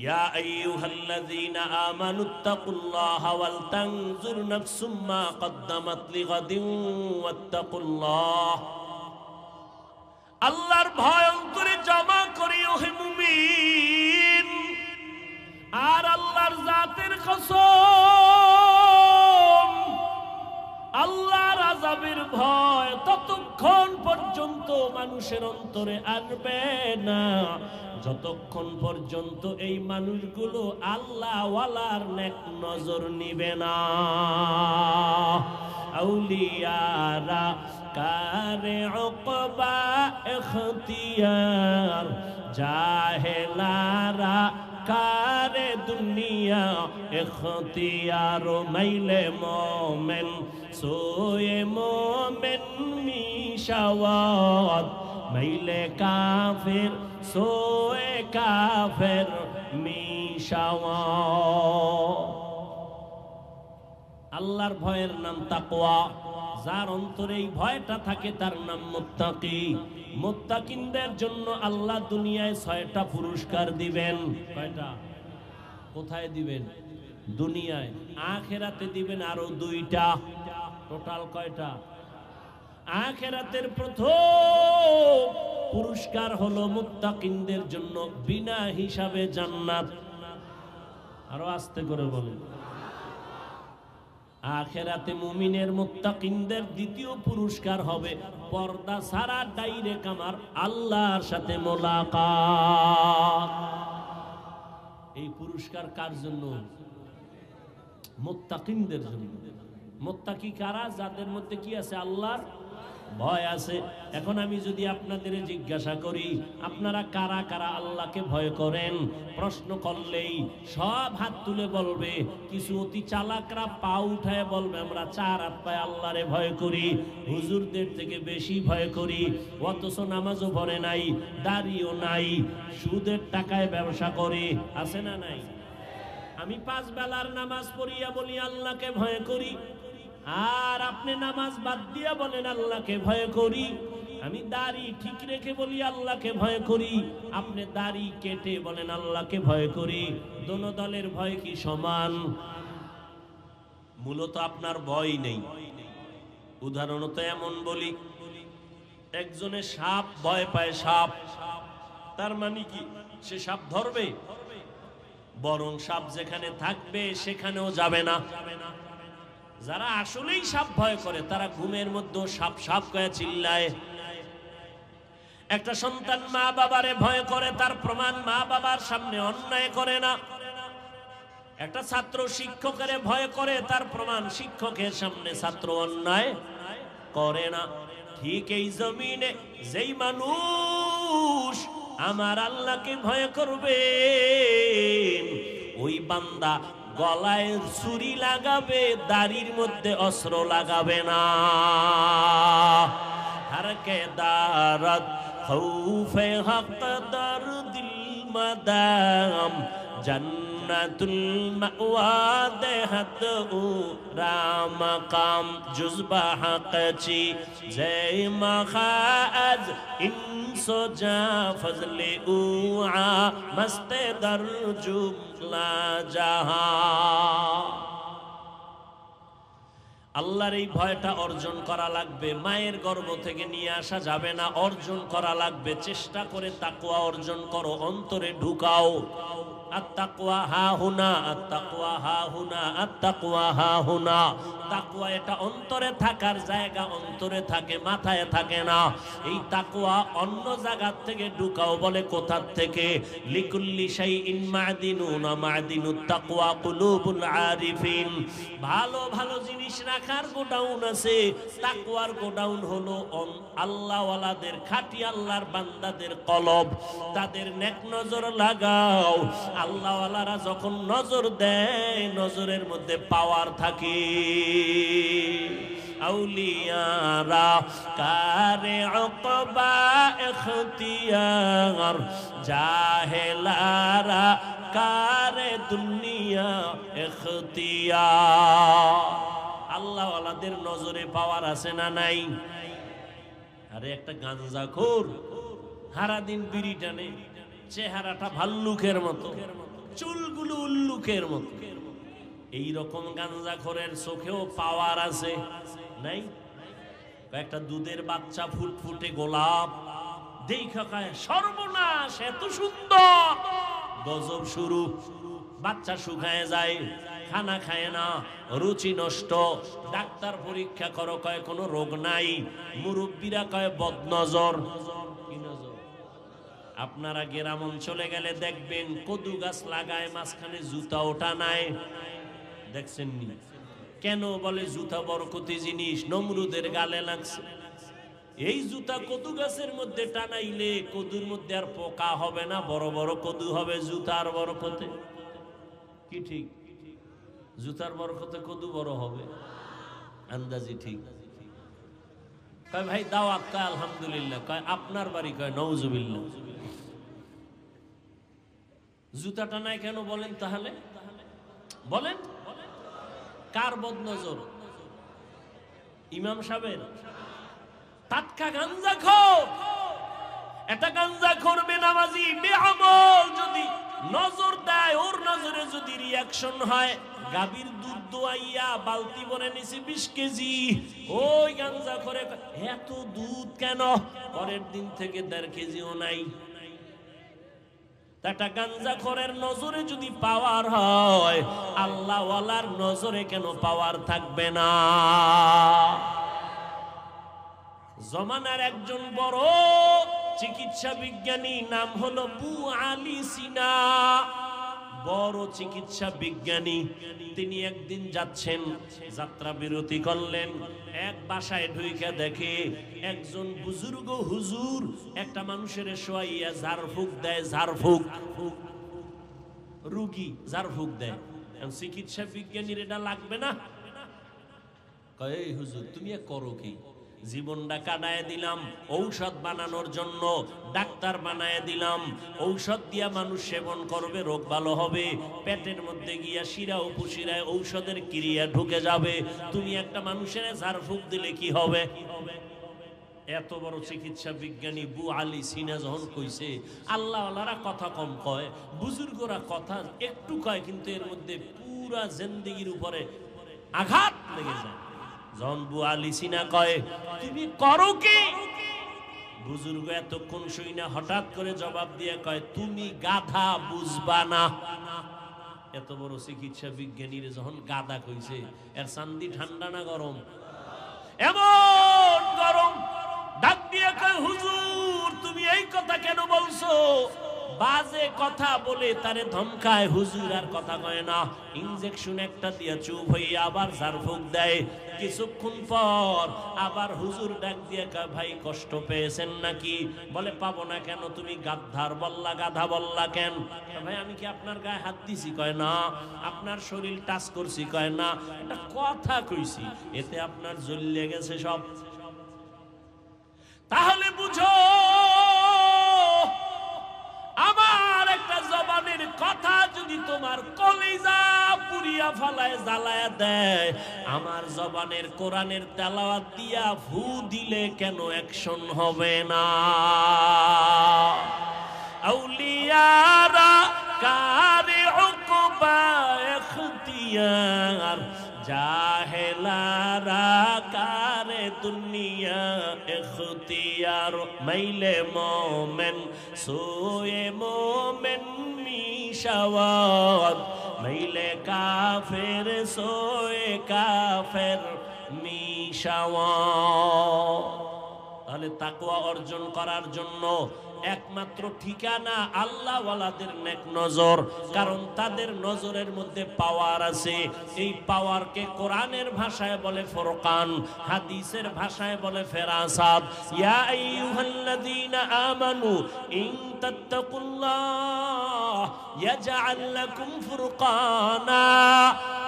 ইয়া আইয়ুহাল্লাযীনা আমানুত্তাকুল্লাহা ওয়াল তানজুর নাফসুম মা কদ্দামাত লিগাদিন ওয়াত্তাকুল্লাহ। আল্লাহর ভয় অন্তরে জমা করি ওহে মুমিন। আর আল্লাহর জাতের কসম, আল্লাহর আযাবের ভয় ততক্ষণ পর্যন্ত মানুষের অন্তরে আসবে না যতক্ষণ পর্যন্ত এই মানুষগুলো আল্লাহ ওয়ালার নেক নজর নিবে না। আউলিয়ারা কারে উকবা ইখতিয়ার, জাহেলারা কারে দুনিয়া ইখতিয়ার। মাইলে মোমেন সোয়ে মোমেন মিশাওয়াত, মাইলে কাফের সোয়ে কাফের মিশাওয়াত। আল্লাহর ভয়ের নাম তাকওয়া। যার অন্তরে এই ভয়টা থাকে তার নাম মুত্তাকি। মুত্তাকিনদের জন্য আল্লাহ দুনিয়ায় 6টা পুরস্কার দিবেন। কয়টা? কোথায় দিবেন? দুনিয়ায়। আখিরাতে দিবেন আরো 2টা। টোটাল কয়টা? আখিরাতের প্রথম পুরস্কার হলো মুত্তাকিনদের জন্য বিনা হিসাবে জান্নাত। আরো আস্তে করে বলেন। আখিরাতে মুমিনের মুত্তাকিনদের দ্বিতীয় পুরস্কার হবে পর্দা ছাড়া ডাইরেক্ট আমার আল্লাহর সাথে মোলাকাত। এই পুরস্কার কার জন্য? মুত্তাকিনদের জন্য। মুত্তাকি কারা? যাদের মধ্যে কি আছে? আল্লাহর ভয় আছে। এখন আমি যদি আপনাদের জিজ্ঞাসা করি আপনারা কারা কারা আল্লাহকে ভয় করেন, প্রশ্ন করলেই সব হাত তুলে বলবে। কিছু অতি চালাকরা পা উঠায় বলবে আমরা 4 হাত পায়ে আল্লাহরে ভয় করি, হুজুরদের থেকে বেশি ভয় করি, অথচ নামাজও পড়ে নাই, দাড়িও নাই, সুদের টাকায় ব্যবসা করে। আছে না নাই? আমি 5 বেলার নামাজ পড়িয়া বলি আল্লাহকে ভয় করি, আর আপনি নামাজ বাদ দিয়া বলেন আল্লাহকে ভয় করি। আমি দাড়ি ঠিক রেখে বলি আল্লাহকে ভয় করি, আপনি দাড়ি কেটে বলেন আল্লাহকে ভয় করি। দোনো দলের ভয় কি সমান? মূলত আপনার ভয় নেই। উদাহরণত এমন বলি, একজনে সাপ ভয় পায়, সাপ, তার মানে কি সে সাপ ধরবে? বরং সাপ যেখানে থাকবে সেখানেও যাবে না। যারা আসলেই সাপ ভয় করে তারা ঘুমের মধ্যে সাপ সাপ করে চিল্লায়। একটা সন্তান মা বাবারে ভয় করে, তার প্রমাণ মা বাবার সামনে অন্যায় করে না। একটা ছাত্র শিক্ষকের ভয় করে, তার প্রমাণ শিক্ষকের সামনে ছাত্র অন্যায় করে না। ঠিক এই জমিনে যেই মানুষ আমার আল্লাহকে ভয় করবে ওই বান্দা গলায় ছুরি লাগাবে, দাড়ির মধ্যে অস্ত্র লাগাবে না। হরকে দারত খৌফে হক দর দিল মাদাম, জান্নাতুল মাওয়া দেহত ও রামকাম, জুজবা হকচি জয় মখাজ ইনসো জা ফজলে উআ মস্তে দর জুমলা জাহা। আল্লাহর এই ভয়টা অর্জন করা লাগবে। মায়ের গর্ভ থেকে নিয়ে আসা যাবে না, অর্জন করা লাগবে। চেষ্টা করে তাকওয়া অর্জন করো, অন্তরে ঢুকাও। আত-তাকওয়া হা হুনা, আত-তাকওয়া হা হুনা, আত-তাকওয়া হা হুনা। তাকওয়া এটা অন্তরে থাকার জায়গা, অন্তরে থাকে, মাথায় থাকে না। এই তাকওয়া অন্য জায়গা থেকে ঢুকাও। বলে কোথার থেকে? লিকুল্লি শাইইন মা'দিনুন, মা'দিনুত তাকওয়া কুলুবুল আরিফিন। ভালো ভালো জিনিস রাখার গোডাউন আছে, তাকওয়ার গোডাউন হলো আল্লাহওয়ালাদের, খাঁটি আল্লাহর বান্দাদের কলব। তাদের নেক নজর লাগাও। আল্লাহওয়ালারা যখন নজর দেয় নজরের মধ্যে পাওয়ার থাকে। আউলিয়ারা কারে উকবা ইখতিয়ার, জাহেলারা কারে দুনিয়া ইখতিয়ার। আল্লাহওয়ালাদের নজরে পাওয়ার আছে না নাই? আরে একটা গাঁজাখোর সারাদিন বিড়ি টানে, চেহারাটা ভাল্লুকের মতো, চুলগুলো উল্লুকের মতো। এইরকম গাঁজাখোরের চোখেও পাওয়ার আছে নাই? একটা দুধের বাচ্চা ফুটফুটে গোলাপ দেখা কয় সর্বনাশ, এত সুন্দর, গজব শুরু। বাচ্চা শুকায় যায়, খানা খায় না, রুচি নষ্ট। ডাক্তার পরীক্ষা করো, কয় কোনো রোগ নাই। মুরব্বীরা কয় বদনজর। কি নজর? আপনারা গ্রাম অঞ্চলে গেলে দেখবেন কদু গাছ লাগায়, মাঝখানে জুতা ওঠা নাই, দেখছেন নি? কেন? বলে জুতা বরকতি জিনিস, নমরুদের গালে লাগছে। এই জুতা কদু গাছের মধ্যে টানাইলে কদুর মধ্যে আর পোকা হবে না, বড় বড় কদু হবে জুতার বরকতে। কি ঠিক? জুতার বরকতে কদু বড় হবে, আন্দাজি ঠিক। কয় ভাই দাওয়াত, কয় আলহামদুলিল্লাহ। কয় আপনার বাড়ি? কয় নওজুবিল্লাহ। জুতা টানায় কেন বলেন তাহলে? বলেন কার বদনজর? ইমাম সাহেবের? টাটকা গাঞ্জাখোর, এটা গাঞ্জাখোর বেনামাজি বেআমল যদি নজর দেয়, ওর নজরে যদি রিয়াকশন হয়, গাভীর দুধ দোয়াইয়া বালতি ভরে নিছি 20 কেজি, ওই গাঞ্জাখোরে এত দুধ কেন? পরের দিন থেকে 1.5 কেজিও নাই। একটা গাঞ্জাখোরের নজরে যদি পাওয়ার হয়, আল্লাহ ওয়ালার নজরে কেন পাওয়ার থাকবে না? জমানার একজন বড় চিকিৎসা বিজ্ঞানী, নাম হলো আবু আলী সিনা, বড় চিকিৎসা বিজ্ঞানী। তিনি একদিন যাচ্ছেন, যাত্রা বিরতি করলেন, এক বাসায় ঢুইকা দেখে একজন বুজুর্গ হুজুর একটা মানুষের শোয়াইয়া ঝাড়ফুঁক দেয়। ঝাড়ফুঁক, রুগী ঝাড়ফুঁক দেয়। চিকিৎসা বিজ্ঞানীর এটা লাগবে না? কয় এই হুজুর তুমি করো কি? জীবনটা কাটায় দিলাম ঔষধ বানানোর জন্য, ডাক্তার বানায় দিলাম। ঔষধ দিয়া মানুষ সেবন করবে, রোগ ভালো হবে, পেটের মধ্যে গিয়া শিরা উপশিরায় ঔষধের ক্রিয়া ঢুকে যাবে। তুমি একটা মানুষের ঝাড়ফুঁক দিলে কি হবে? এত বড় চিকিৎসা বিজ্ঞানী আবু আলী সিনা যখন কইছে, আল্লাহ ওয়ালারা কথা কম কয়, বুজুর্গরা কথা একটু কয়, কিন্তু এর মধ্যে পুরা জিন্দেগির উপরে আঘাত লেগে যায়। যখন আবু আলী সিনা কয় তুমি করো কি, বুজুর্গ এতক্ষণ শুই না, হঠাৎ করে জবাব দিয়ে কয় তুমি গাধা, বুঝবা না। এত বড় চিকিৎসা বিজ্ঞানীর যখন গাধা কইছে, এর চান্দি ঠান্ডা না গরম? এমন গরম। ডাক দিয়ে কয় হুজুর তুমি এই কথা কেন বলছো? বাজে কথা বলে তারে ধমকায়। হুজুর আর কথা কয় না, ইনজেকশন একটা দিয়ে চুপ হয়ে আবার ঝাড়ফুঁক দেয়। কিছুক্ষণ পর আবার হুজুর ডাক দিয়ে কয় ভাই কষ্ট পেয়েছেন নাকি? বলে পাবো না কেন, তুমি গাধার বললা, গাধা বললা কেন? ভাই আমি কি আপনার গায়ে হাত দিছি? কয় না। আপনার শরীর টাচ করছি? কয় না। একটা কথা কইছি, এতে আপনার জ্বলে গেছে সব। তাহলে বুঝো, আমার একটা জবানের কথা যদি তোমার কলিজা পুরিয়া ফালায়, জ্বালায়া দেয়, আমার জবানের কোরআনের তেলাওয়াত দিয়া ফু দিলে কেন অ্যাকশন হবে না? আউলিয়ারা কারে উকবা ইখতিয়ার, জাহেলারা কারে দুনিয়া ইখতিয়ার। মাইলে মোমেন সোয়ে মোমেন মিশাওয়াত, মাইলে কাফের সোয়ে কাফের মিশাওয়াত। তাহলে তাকওয়া অর্জন করার জন্য একমাত্র ঠিকানা আল্লাহ ওয়ালাদের নেক নজর, কারণ তাদের নজরের মধ্যে পাওয়ার আছে। এই পাওয়ারকে কোরআনের ভাষায় বলে ফুরকান, হাদিসের ভাষায় বলে ফেরাসাত। ইয়া আইয়ুহাল্লাযীনা আমানু ইন তাত্তাকুল্লাহ ইয়াজআল লাকুম ফুরকানা।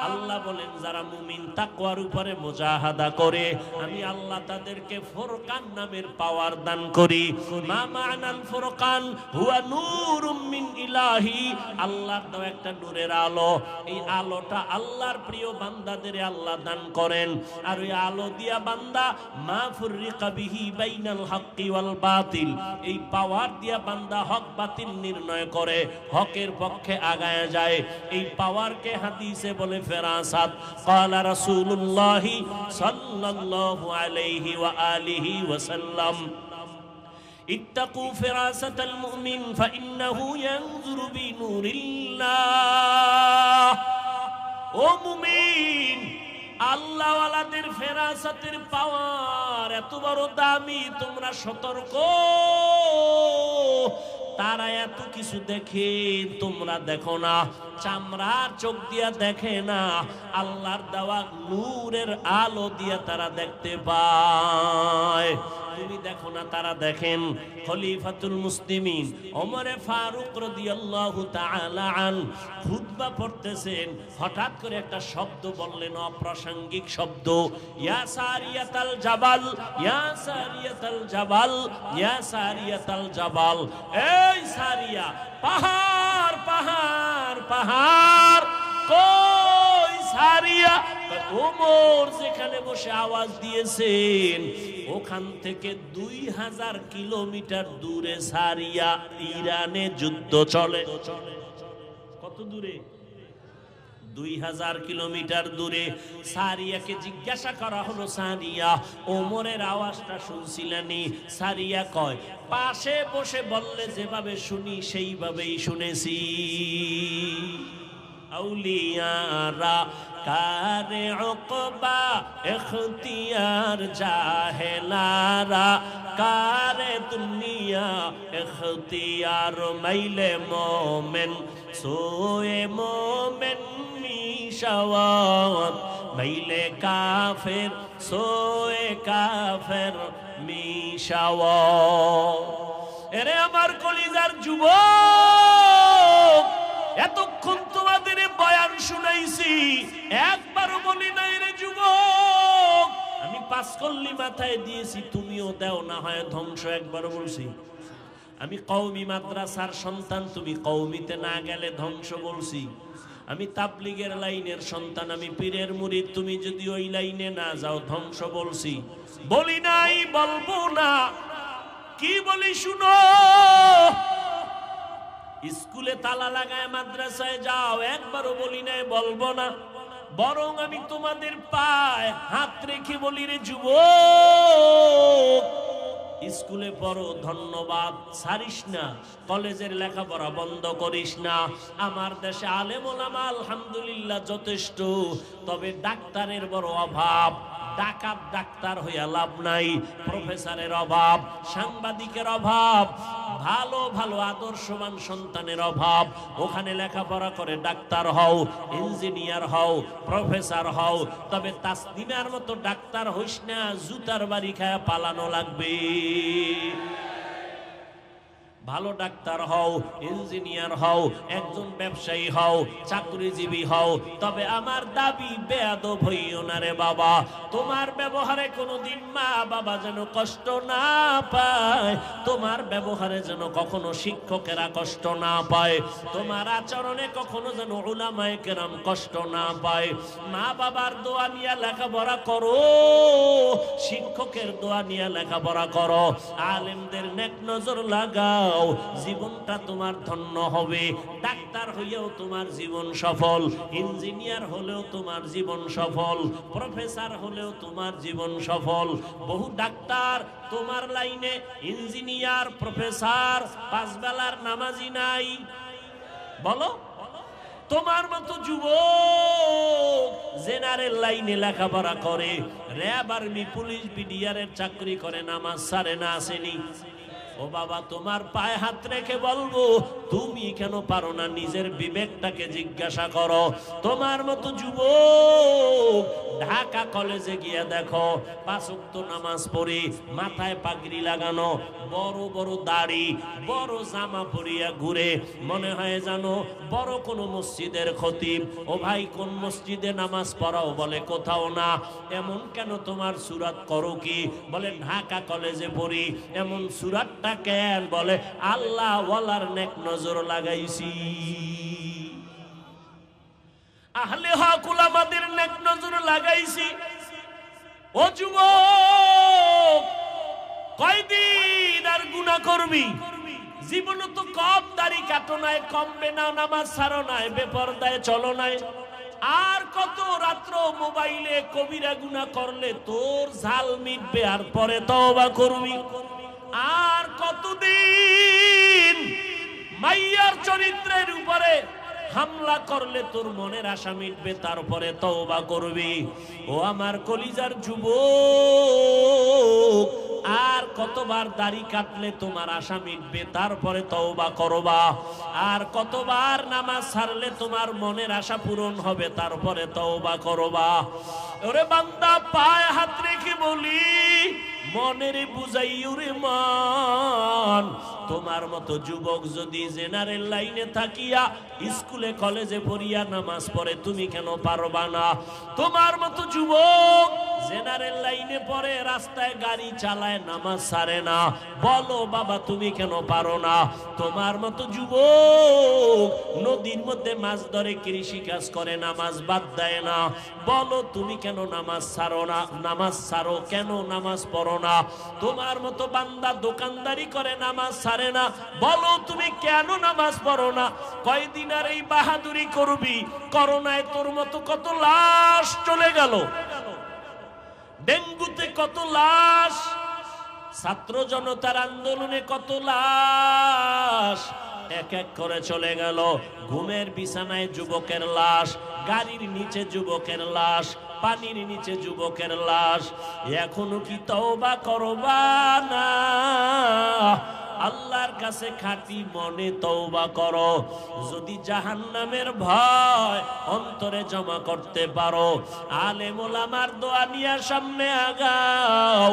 আল্লাহ বলেন যারা মুমিন তাকওয়ার উপরে মুজাহাদা করে, আমি আল্লাহ তাদেরকে ফুরকান নামের পাওয়ার দান করি। মা মা'নাল ফুরকান হুয়া নূরুম মিন ইলাহি, আল্লাহর দাও একটা নূরের আলো। এই আলোটা আল্লাহর প্রিয় বান্দাদের আল্লাহ দান করেন, আর ওই আলো দিয়া বান্দা মা ফুররিকা বিহি বাইনাল হাক্কি ওয়াল বাতিল, এই পাওয়ার দিয়া বান্দা হক বাতিল নির্ণয় করে, হকের পক্ষে আগায় যায়। এই পাওয়ারকে হাদিসে বলে ফেরাসাত। ক্বালা রাসূলুল্লাহি সাল্লাল্লাহু আলাইহি ওয়া আলিহি ওয়াসাল্লাম ইত্তাকু ফিরাসাতাল মুমিন ফাইন্নাহু ইয়ানজুরু বিনুরিল্লাহ। ও মুমিন, আল্লাহওয়ালাদের ফেরাসাতের পাওয়ার এত বড় দামি, তোমরা সতর্ক। তারা এত কিছু দেখে, তোমরা দেখো না। চামড়ার চোখ দিয়া দেখে না, আল্লাহর দেওয়া নূরের আলো দিয়া তারা দেখতে পায়। তুমি দেখো না, তারা দেখেন। খলিফাতুল মুসলিমিন ওমরে ফারুক রাদিয়াল্লাহু তাআলা আন খুতবা পড়তেছেন, হঠাৎ করে একটা শব্দ বললেন, অপ্রাসঙ্গিক শব্দ। ইয়া সারিয়াতাল জাবাল, ইয়া সারিয়াতাল জাবাল, ইয়া সারিয়াতাল জাবাল। এই সারিয়া, পাহাড় পাহাড় পাহাড়। কই সারিয়া? ওমর যেখানে বসে আওয়াজ দিয়েছেন ওখান থেকে 2000 কিলোমিটার দূরে সারিয়া, ইরানে যুদ্ধ চলে। কত দূরে? 2000 কিলোমিটার দূরে। সারিয়াকে জিজ্ঞাসা করা হলো, সারিয়া, ওমরের আওয়াজটা শুনছিলেনি? সারিয়া কয়, পাশে বসে বললে যেভাবে শুনি সেইভাবেই শুনেছি। আউলিয়ারা কারে উকবা ইখতিয়ার, জাহেলারা কারে দুনিয়া ইখতিয়ার। মাইলে মোমেন সোয়ে মোমেন মিশাওয়াত, মাইলে কাফের সোয়ে কাফের মিশাওয়াত। এরে আমার কলিজার যুবক, এতক্ষণ তোমাদের বয়ান শুনাইছি, একবারও বলি নাই রে যুবক আমি 5 কল্লি মাথায় দিয়েছি, তুমিও দাও না হয় ধ্বংস। একবারও বলছি? আমি কওমি মাদ্রাসার সন্তান, তুমি কওমিতে না গেলে ধ্বংস বলছি? আমি তাবলিগের লাইনের সন্তান, আমি পীরের মুরিদ, তুমি যদি ওই লাইনে না যাও ধ্বংস বলছি? বলি নাই, বলবো না। কি বলি শুনো। স্কুলে তালা লাগায় মাদ্রাসায় যাও, একবারও বলি নাই, বলবো না। বরং আমি তোমাদের পায়ে হাত রেখে বলি, রে যুবক, স্কুলে পড়ো, ধন্যবাদ, ছাড়িস না। কলেজের লেখাপড়া বন্ধ করিস না। আমার দেশে আলেম ওলামা আলহামদুলিল্লাহ যথেষ্ট, তবে ডাক্তারের বড় অভাব। ডাকাত ডাক্তার হইয়া লাভ নাই, প্রফেসরের অভাব, সাংবাদিকের অভাব, ভালো ভালো আদর্শবান সন্তানের অভাব। ওখানে লেখাপড়া করে ডাক্তার হও, ইঞ্জিনিয়ার হও, প্রফেসর হও, তবে তাসলিমার মতো ডাক্তার হইস না, জুতার বাড়ি খায়া পালানো লাগবে। ভালো ডাক্তার হও, ইঞ্জিনিয়ার হও, একজন ব্যবসায়ী হও, চাকরিজীবী হও, তবে আমার দাবি বেয়াদব হইও না রে বাবা। তোমার ব্যবহারে কোনোদিন মা বাবা যেন কষ্ট না পায়, তোমার ব্যবহারে যেন কখনো শিক্ষকেরা কষ্ট না পায়, তোমার আচরণে কখনো যেন উলামায়ে কেরাম কষ্ট না পায়। মা বাবার দোয়া নিয়ে লেখাপড়া করো, শিক্ষকের দোয়া নিয়ে লেখাপড়া করো, আলেমদের নেক নজর লাগাও, জীবনটা তোমার ধন্য হবে। ডাক্তার হইয়াও তোমার জীবন সফল, ইঞ্জিনিয়ার হলেও তোমার জীবন সফল, প্রফেসর হলেও তোমার জীবন সফল। বহু ডাক্তার তোমার লাইনে, ইঞ্জিনিয়ার, প্রফেসর, 5 বেলার নামাজি নাই। বলো, তোমার মতো যুবক জেনারেল লাইনে লেখাপড়া করে, র্যাব, আর্মি, পুলিশ, বিডিআরের চাকরি করে, নামাজ ছাড়ে না, আসেনি? ও বাবা, তোমার পায়ে হাত রেখে বলবো, তুমি কেন পারো না? নিজের বিবেকটাকে জিজ্ঞাসা করো। তোমার মতো যুবক ঢাকা কলেজে গিয়ে দেখো, 5 ওয়াক্ত নামাজ পড়ে, মাথায় পাগড়ি লাগানো, বড় বড় দাড়ি, বড় জামা পরিয়া ঘুরে, মনে হয় জানো বড় কোন মসজিদের খতিব। ও ভাই, কোন মসজিদে নামাজ পড়াও? বলে কোথাও না। এমন কেন? তোমার সুরাত করো কি? বলে ঢাকা কলেজে পড়ি। এমন সুরাতটা কেন? বলে আল্লাহ ওয়ালার নেক নজর লাগাইছি, আহলে হক উলামাদের নেক নজর লাগাইছি। ও যুবক, কয়দিন আর গুনাহ করবি? জীবন তো কম, দাড়ি কাটো নাই, কমবে না, নামাজ ছাড়ো নাই, বেপরদায় চলো নাই, আর কত রাত্র মোবাইলে কবিরা গুনাহ করলে তোর ঝাল মিটবে, আর পরে তওবা করবি। আর কতদিন মাইয়ার চরিত্রের উপরে হামলা করলে তোর মনের আশা মিটবে, তারপরে তওবা করবি। ও আমার কলিজার যুবক, আর কতবার দাড়ি কাটলে তোমার আশা মিটবে, তারপরে তওবা করবা। আর কতবার নামাজ ছাড়লে তোমার মনের আশা পূরণ হবে, তারপরে তওবা করবা। ওরে বান্দা, পায়ে হাত রেখে বলি, মনের বুঝাইও রে মান। তোমার মতো যুবক যদি জেনারেল লাইনে থাকিয়া স্কুলে কলেজে পড়িয়া নামাজ পড়ে, তুমি কেন পারবা না? তোমার মতো যুবক জেনারেল লাইনে পড়ে, রাস্তায় গাড়ি চালায়, নামাজ ছাড়ে না, বলো বাবা তুমি কেন পারো না? তোমার মতো যুবক নদীর মধ্যে মাছ ধরে, কৃষি কাজ করে, নামাজ বাদ দেয় না, বলো তুমি কেন নামাজ ছাড়ো না? নামাজ ছাড়ো কেন, নামাজ পড়ো না? তোমার মতো বান্দা দোকানদারি করে, নামাজ ছাড়ে না, বলো তুমি কেন নামাজ পড়ো না? কয়দিন আর এই বাহাদুরি করবি? করোনায় তোর মতো কত লাশ চলে গেল, ডেঙ্গুতে কত লাশ, ছাত্র জনতার আন্দোলনে কত লাশ এক এক করে চলে গেল। ঘুমের বিছানায় যুবকের লাশ, গাড়ির নিচে যুবকের লাশ, পানির নিচে যুবকের লাশ। এখনো কি তওবা করবা না? আল্লাহর কাছে খাঁটি মনে তওবা করো। যদি জাহান্নামের ভয় অন্তরে জমা করতে পারো, আলেম ওলামার দোয়া নিয়ে সামনে আগাও।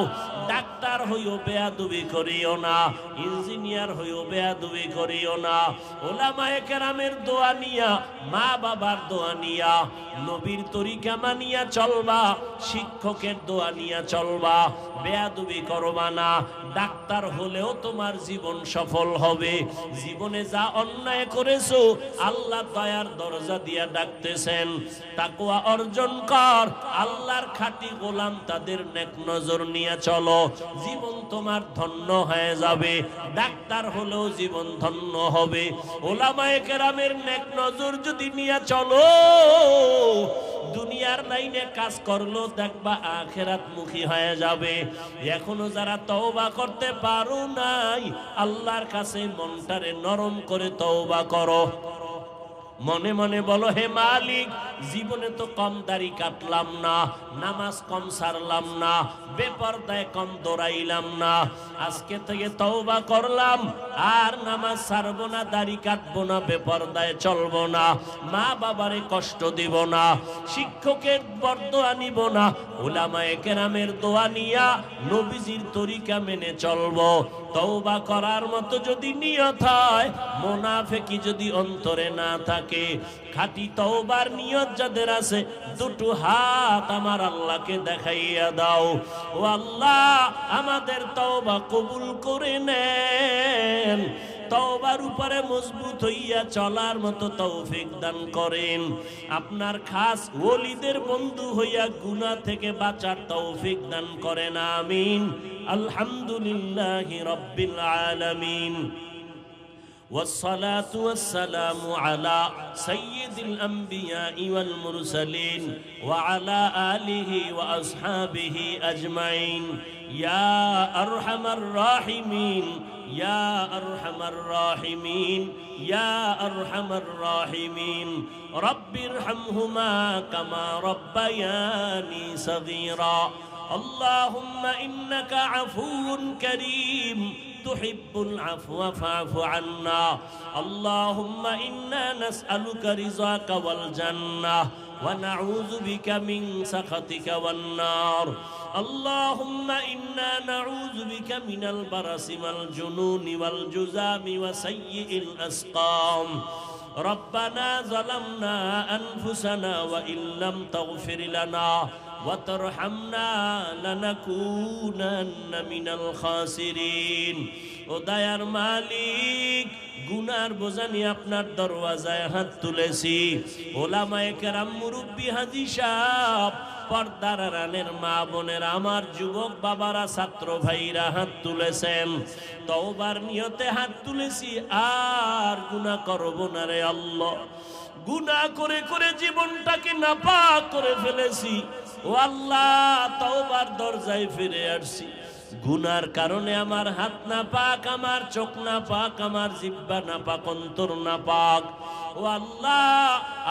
ডাক্তার হইও বেয়াদবি করিও না, ইঞ্জিনিয়ার হইও বেয়াদবি করিও না। ওলামায়ে কেরামের দোয়া নিয়া, মা বাবার দোয়া নিয়া, নবীর তরিকা মানিয়া চলবা, শিক্ষকের দোয়া নিয়া চলবা, বেয়াদবি করবা না। ডাক্তার হলেও তোমার জীবন সফল হবে। জীবনে যা অন্যায় করেছো, আল্লাহ দয়ার দরজা দিয়া ডাকতেছেন, তাকওয়া অর্জন কর। আল্লাহর খাঁটি গোলাম, তাদের নেক নজর নিয়ে চলো, জীবন তোমার ধন্য হয়ে যাবে। ডাক্তার হলেও জীবন ধন্য হবে। ওলামায়ে কেরামের নেক নজর যদি নিয়ে চলো, দুনিয়ার লাইনে কাজ করলো, দেখবা আখিরাত মুখী হয়ে যাবে। এখনো যারা তওবা করতে পারো নাই, আল্লাহর কাছে মনটারে নরম করে তওবা করো। মনে মনে বলো, হে মালিক, জীবনে তো কম দাড়ি কাটলাম না, নামাজ কম ছাড়লাম না, বেপরদায় কম দৌড়াইলাম না। আজকে থেকে তওবা করলাম, আর নামাজ ছাড়বো না, দাড়ি কাটবো না, বেপরদায় চলবো না, মা বাবারে কষ্ট দিব না, শিক্ষকের বরদোয়া নিব না, উলামায়ে কেরামের দোয়া নিয়া নবীজির তরিকা মেনে চলবো। তওবা করার মতো যদি নিয়ত হয়, মুনাফিকি যদি অন্তরে না থাকে, খাঁটি তওবার নিয়ত যাদের আছে, দুটো হাত আমার আল্লাহকে দেখাইয়া দাও। ও আল্লাহ, আমাদের তওবা কবুল করে নেন। তওবার উপরে মজবুত হইয়া চলার মতো তৌফিক দান করেন। আপনার খাস ওলিদের বন্ধু হইয়া গুনাহ থেকে বাঁচার তৌফিক দান করেন। আমিন। আলহামদুলিল্লাহি রাব্বিল আলামিন। والصلاة والسلام على سيد الأنبياء والمرسلين وعلى آله وأصحابه أجمعين. يا أرحم الراحمين، يا أرحم الراحمين، يا أرحم الراحمين. رب ارحمهما كما ربياني صغيرا. اللهم إنك عفو كريم تحب العفو فاعف عنا. اللهم إنا نسألك رضاك والجنة ونعوذ بك من سخطك والنار. اللهم إنا نعوذ بك من البرص والجنون والجذام وسيء الأسقام. ربنا ظلمنا أنفسنا وإن لم تغفر لنا وترحمنا لنكونن من الخاسرين. ও দয়ার মালিক, গুনার বোঝা নিয়ে আপনার দরওয়াজায় হাত তুলেছি। ওলামায়ে কেরাম, মুরব্বী, হাজী সাহেব, পর্দার আড়ালের মা বোনেরা, আমার যুবক বাবারা, ছাত্র ভাইরা হাত তুলেছেন। তওবার নিয়তে হাত তুলেছি, আর গুনাহ করব না রে আল্লাহ। গুনাহ করে করে জীবনটাকে নাপাক করে ফেলেছি। ও আল্লাহ, তওবার দরজায় ফিরে আসছি। গুনার কারণে আমার হাত না পাক, আমার চোখ না পাক, আমার জিহ্বা না পাক, অন্তর না পাক। ও আল্লাহ,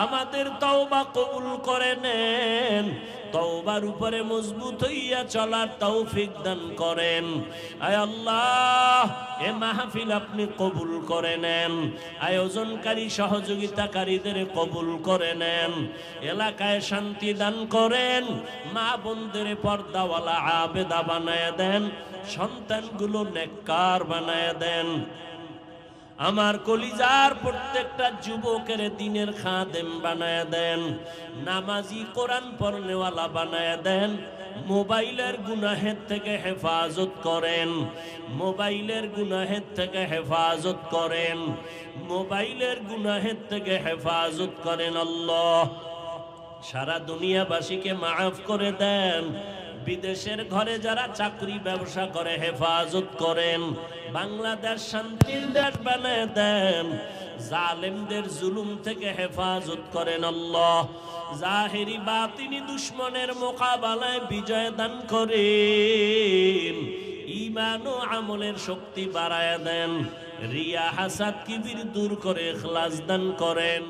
আমাদের তওবা কবুল করে নেন, তওবার উপরে মজবুত হইয়া চলার তৌফিক দান করেন। আয় আল্লাহ, এ মাহফিল আপনি কবুল করে নেন, আয়োজনকারী সহযোগিতাকারীদের কবুল করে নেন, এলাকায় শান্তি দান করেন, মা বোনদের পর্দাওয়ালা আবেদা বানায় দেন, সন্তানগুলো নেককার বানায় দেন। আমার কলিজার প্রত্যেকটা যুবকের দিনের খাদেম বানায় দেন, নামাজি কোরআন পড়নেওয়ালা বানায় দেন। মোবাইলের গুনাহের থেকে হেফাজত করেন, মোবাইলের গুনাহের থেকে হেফাজত করেন, মোবাইলের গুনাহের থেকে হেফাজত করেন। আল্লাহ, সারা দুনিয়াবাসীকে মাফ করে দেন, বিদেশের ঘরে যারা চাকরি ব্যবসা করে হেফাজত করেন, বাংলাদেশ শান্তির দেশ বানায় দেন, জালেমদের জুলুম থেকে হেফাজত করেন। আল্লাহ, জাহেরি বাতিনি দুশ্মনের মোকাবেলায় বিজয় দান করেন, ঈমান ও আমলের শক্তি বাড়ায় দেন, রিয়া হাসাদ কিবির দূর করে ইখলাস দান করেন।